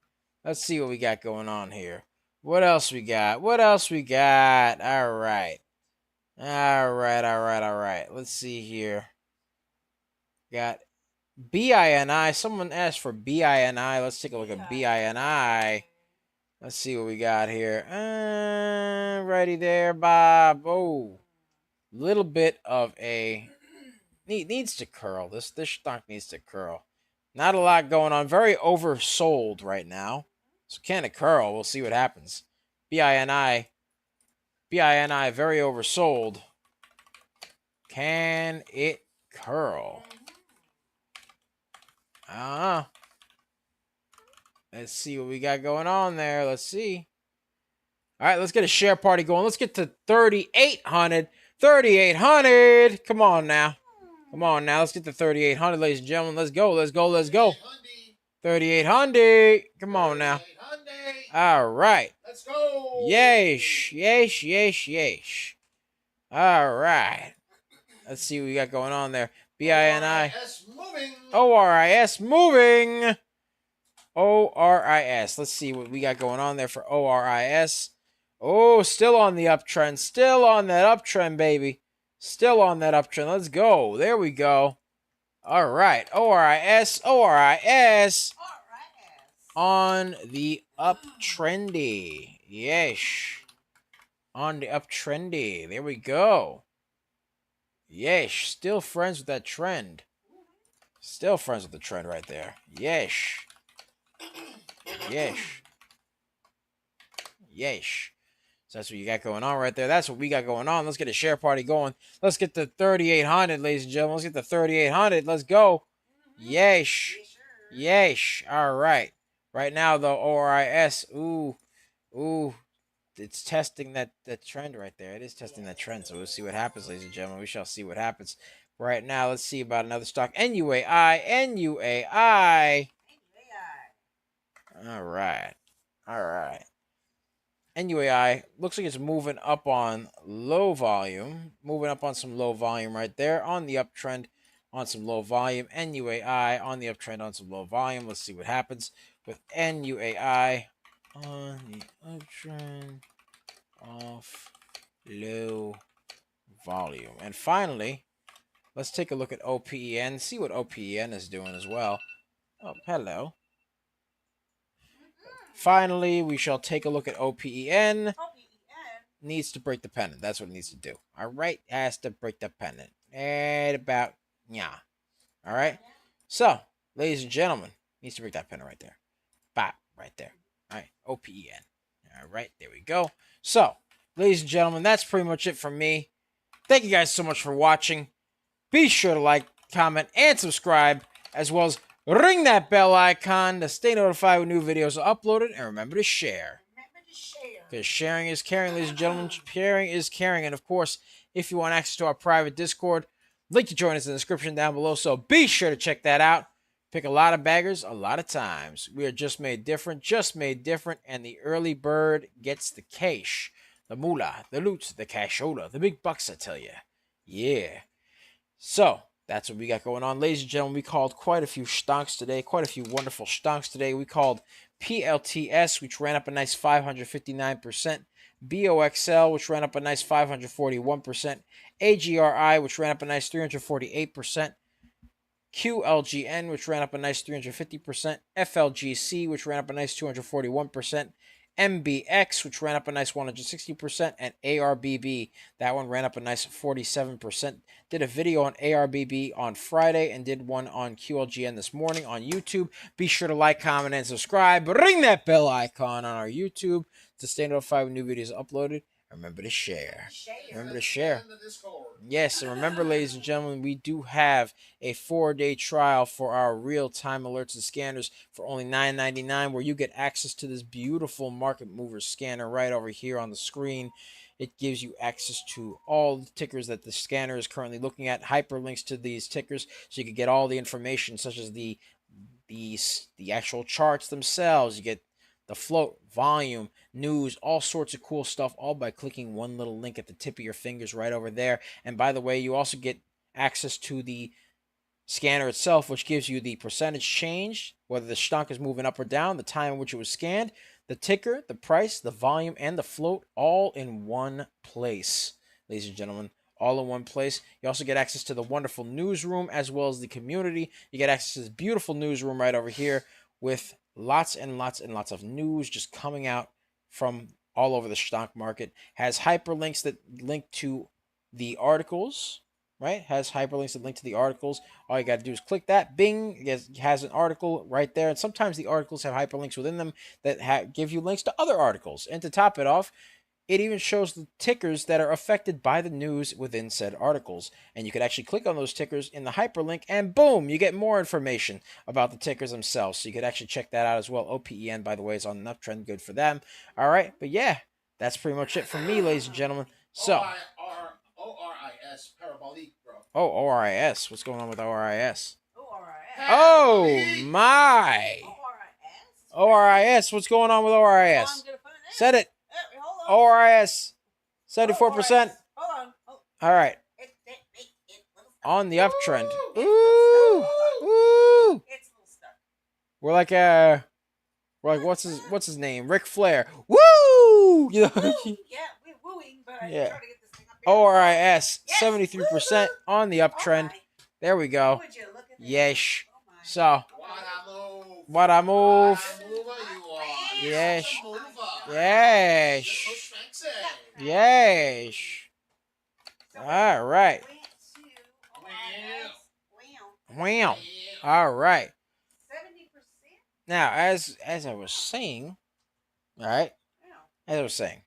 Let's see what we got going on here. What else we got? All right. Let's see here. Got BINI. Someone asked for BINI. Let's take a look at BINI. Let's see what we got here. Righty there, Bob. Oh, little bit of a needs to curl. This stock needs to curl. Not a lot going on. Very oversold right now. So can it curl? We'll see what happens. BINI very oversold. Can it curl? Let's see what we got going on there. Let's see. All right, let's get a share party going. Let's get to 3,800. 3,800. Come on now. Let's get to 3,800, ladies and gentlemen. Let's go. 3,800. Come on now. All right. Let's go. Yeesh. All right. Let's see what we got going on there. BINI. ORIS moving. ORIS. Let's see what we got going on there for ORIS. Oh, still on the uptrend. Still on that uptrend, baby. Still on that uptrend. Let's go. There we go. All right. ORIS. On the uptrendy. Yes. On the uptrendy. There we go. Yes. Still friends with that trend. Still friends with the trend right there. Yes. So that's what you got going on right there. That's what we got going on. Let's get a share party going. Let's get to 3,800, ladies and gentlemen. Let's get to 3,800. Let's go. Yes. All right. Right now, the ORIS. Ooh. It's testing that trend right there. It is testing that trend. So we'll see what happens, ladies and gentlemen. We shall see what happens. Right now, let's see about another stock. NUAI. All right. NUAI looks like it's moving up on low volume. Moving up on some low volume right there. On the uptrend on some low volume. NUAI on the uptrend on some low volume. Let's see what happens with NUAI on the uptrend off low volume. And finally, let's take a look at OPEN, see what OPEN is doing as well. Oh, hello. Finally, we shall take a look at OPEN. Needs to break the pennant. That's what it needs to do. All right, has to break the pennant. And about, yeah. All right. So, ladies and gentlemen, needs to break that pennant right there. Bop, right there. All right, OPEN. All right, there we go. So, ladies and gentlemen, that's pretty much it from me. Thank you guys so much for watching. Be sure to like, comment, and subscribe, as well as ring that bell icon to stay notified when new videos are uploaded, and remember to share. Because sharing is caring, ladies and gentlemen. Sharing is caring. And, of course, if you want access to our private Discord, link to join us in the description down below, so be sure to check that out. Pick a lot of baggers a lot of times. We are just made different, and the early bird gets the cash, the moolah, the loot, the cashola, the big bucks, I tell you. Yeah. So, that's what we got going on. Ladies and gentlemen, we called quite a few stonks today, quite a few wonderful stonks today. We called PLTS, which ran up a nice 559%, BOXL, which ran up a nice 541%, AGRI, which ran up a nice 348%, QLGN, which ran up a nice 350%, FLGC, which ran up a nice 241%, MBX, which ran up a nice 160%, and ARBB, that one ran up a nice 47%. Did a video on ARBB on Friday and did one on QLGN this morning on YouTube. Be sure to like, comment, and subscribe. Ring that bell icon on our YouTube to stay notified when new videos are uploaded. Remember to share. Remember to share. Yes, and remember, ladies and gentlemen, we do have a 4-day trial for our real-time alerts and scanners for only $9.99, where you get access to this beautiful market mover scanner right over here on the screen. It gives you access to all the tickers that the scanner is currently looking at, hyperlinks to these tickers, so you can get all the information, such as the actual charts themselves. You get the float, volume, news, all sorts of cool stuff, all by clicking one little link at the tip of your fingers right over there. And by the way, you also get access to the scanner itself, which gives you the percentage change, whether the stock is moving up or down, the time in which it was scanned, the ticker, the price, the volume, and the float, all in one place, ladies and gentlemen. All in one place. You also get access to the wonderful newsroom as well as the community. You get access to this beautiful newsroom right over here with lots and lots and lots of news just coming out from all over the stock market. Has hyperlinks that link to the articles, right? Has hyperlinks that link to the articles. All you got to do is click that. Bing, it has an article right there. And sometimes the articles have hyperlinks within them that give you links to other articles. And to top it off, it even shows the tickers that are affected by the news within said articles. And you can actually click on those tickers in the hyperlink, and boom, you get more information about the tickers themselves. So you could actually check that out as well. OPEN, by the way, is on an uptrend. Good for them. All right, but yeah, that's pretty much it for me, ladies and gentlemen. So, ORIS, parabolic, bro. oh, ORIS. What's going on with ORIS? ORIS. Oh, my. ORIS? ORIS. What's going on with ORIS? Said it. ORIS, 74%. Hold on. All right. On the uptrend. Ooh. Ooh. We're like what's his name? Ric Flair. Woo! You know? Yeah, we're wooing, but I'm Yeah. trying to get this thing up here. ORIS, Yes. 73% on the uptrend. Alright. There we go. Would you look at this? Yesh. Oh my. So, What I move. what I move. You are. Yes. You're a mover. Yes. You're so sexy. Yes. So All right. we went to ORIS. Wow. Wow. Yeah. All right. 70%? Now, as I was saying, all right, Wow. as I was saying,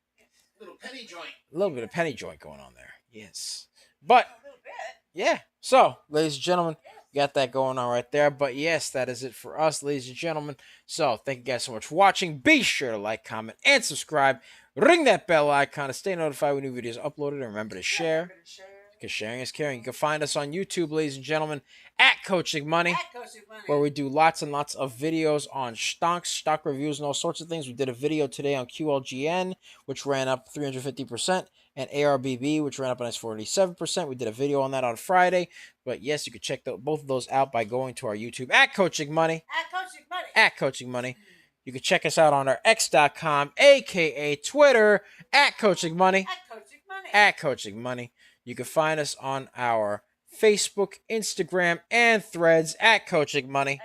Little penny joint. a little bit of penny joint going on there. Yes. But, A little bit. yeah. So, ladies and gentlemen, got that going on right there. But, yes, that is it for us, ladies and gentlemen. So, thank you guys so much for watching. Be sure to like, comment, and subscribe. Ring that bell icon to stay notified when new videos are uploaded. And remember to share, Remember to share. because sharing is caring. You can find us on YouTube, ladies and gentlemen, at Coaching Money, At Coaching Money. where we do lots and lots of videos on stocks, stock reviews, and all sorts of things. We did a video today on QLGN, which ran up 350%, and ARBB, which ran up a nice 47%. We did a video on that on Friday. But yes, you can check both of those out by going to our YouTube at Coaching Money, At Coaching Money. at Coaching Money. You can check us out on our X.com, aka Twitter, at Coaching Money, At Coaching Money. at Coaching Money. You can find us on our Facebook, Instagram, and Threads at Coaching Money.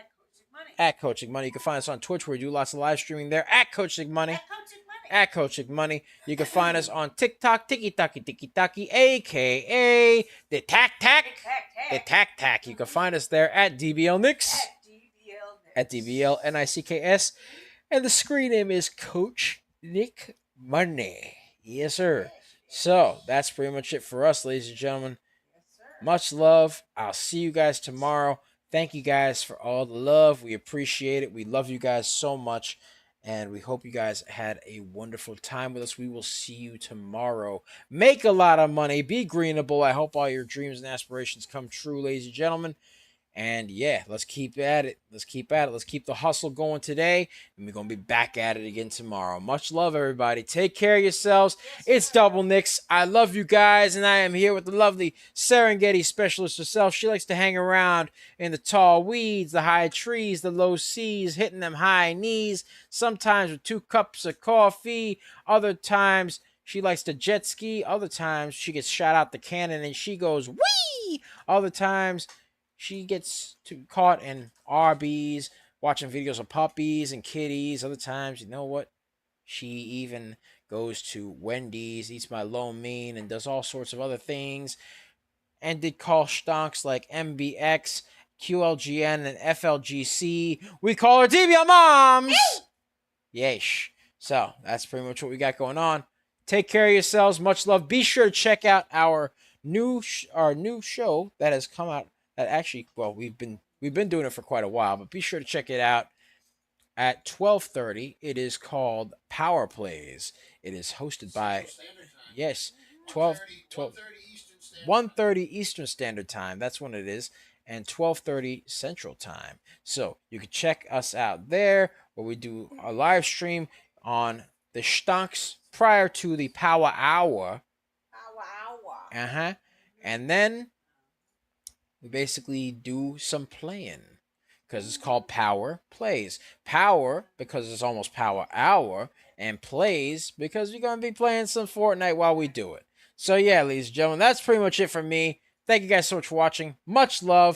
At Coaching Money. You can find us on Twitch, where we do lots of live streaming there at Coaching Money. At Coaching Money. You can find us on TikTok, Tiki Taki, aka the Tac Tac. You can find us there at DBL Nicks. At DBL NICKS. And the screen name is Coach Nick Money. Yes, sir. So that's pretty much it for us, ladies and gentlemen. Much love. I'll see you guys tomorrow. Thank you guys for all the love. We appreciate it. We love you guys so much. And we hope you guys had a wonderful time with us. We will see you tomorrow. Make a lot of money. Be greenable. I hope all your dreams and aspirations come true, ladies and gentlemen. And yeah, let's keep at it. Let's keep the hustle going today. And we're going to be back at it again tomorrow. Much love, everybody. Take care of yourselves. It's Double Nicks. I love you guys. And I am here with the lovely Serengeti specialist herself. She likes to hang around in the tall weeds, the high trees, the low seas, hitting them high knees. Sometimes with 2 cups of coffee. Other times she likes to jet ski. Other times she gets shot out the cannon and she goes, whee! Other times she gets caught in RBs, watching videos of puppies and kitties. Other times, you know what? She even goes to Wendy's, eats my lo mein, and does all sorts of other things. And did call stonks like MBX, QLGN, and FLGC. We call her DBL Moms! Yeesh. So, that's pretty much what we got going on. Take care of yourselves. Much love. Be sure to check out our new show that has come out. That actually, well, we've been doing it for quite a while, but be sure to check it out at 12:30. It is called Power Plays. It is hosted by 1:30 Eastern Standard Time. That's when it is, and 12:30 Central Time. So you can check us out there, where we do a live stream on the stonks prior to the Power Hour. And then we basically do some playing, because it's called Power Plays. Power, because it's almost Power Hour, and Plays, because we're going to be playing some Fortnite while we do it. So yeah, ladies and gentlemen, that's pretty much it for me. Thank you guys so much for watching. Much love.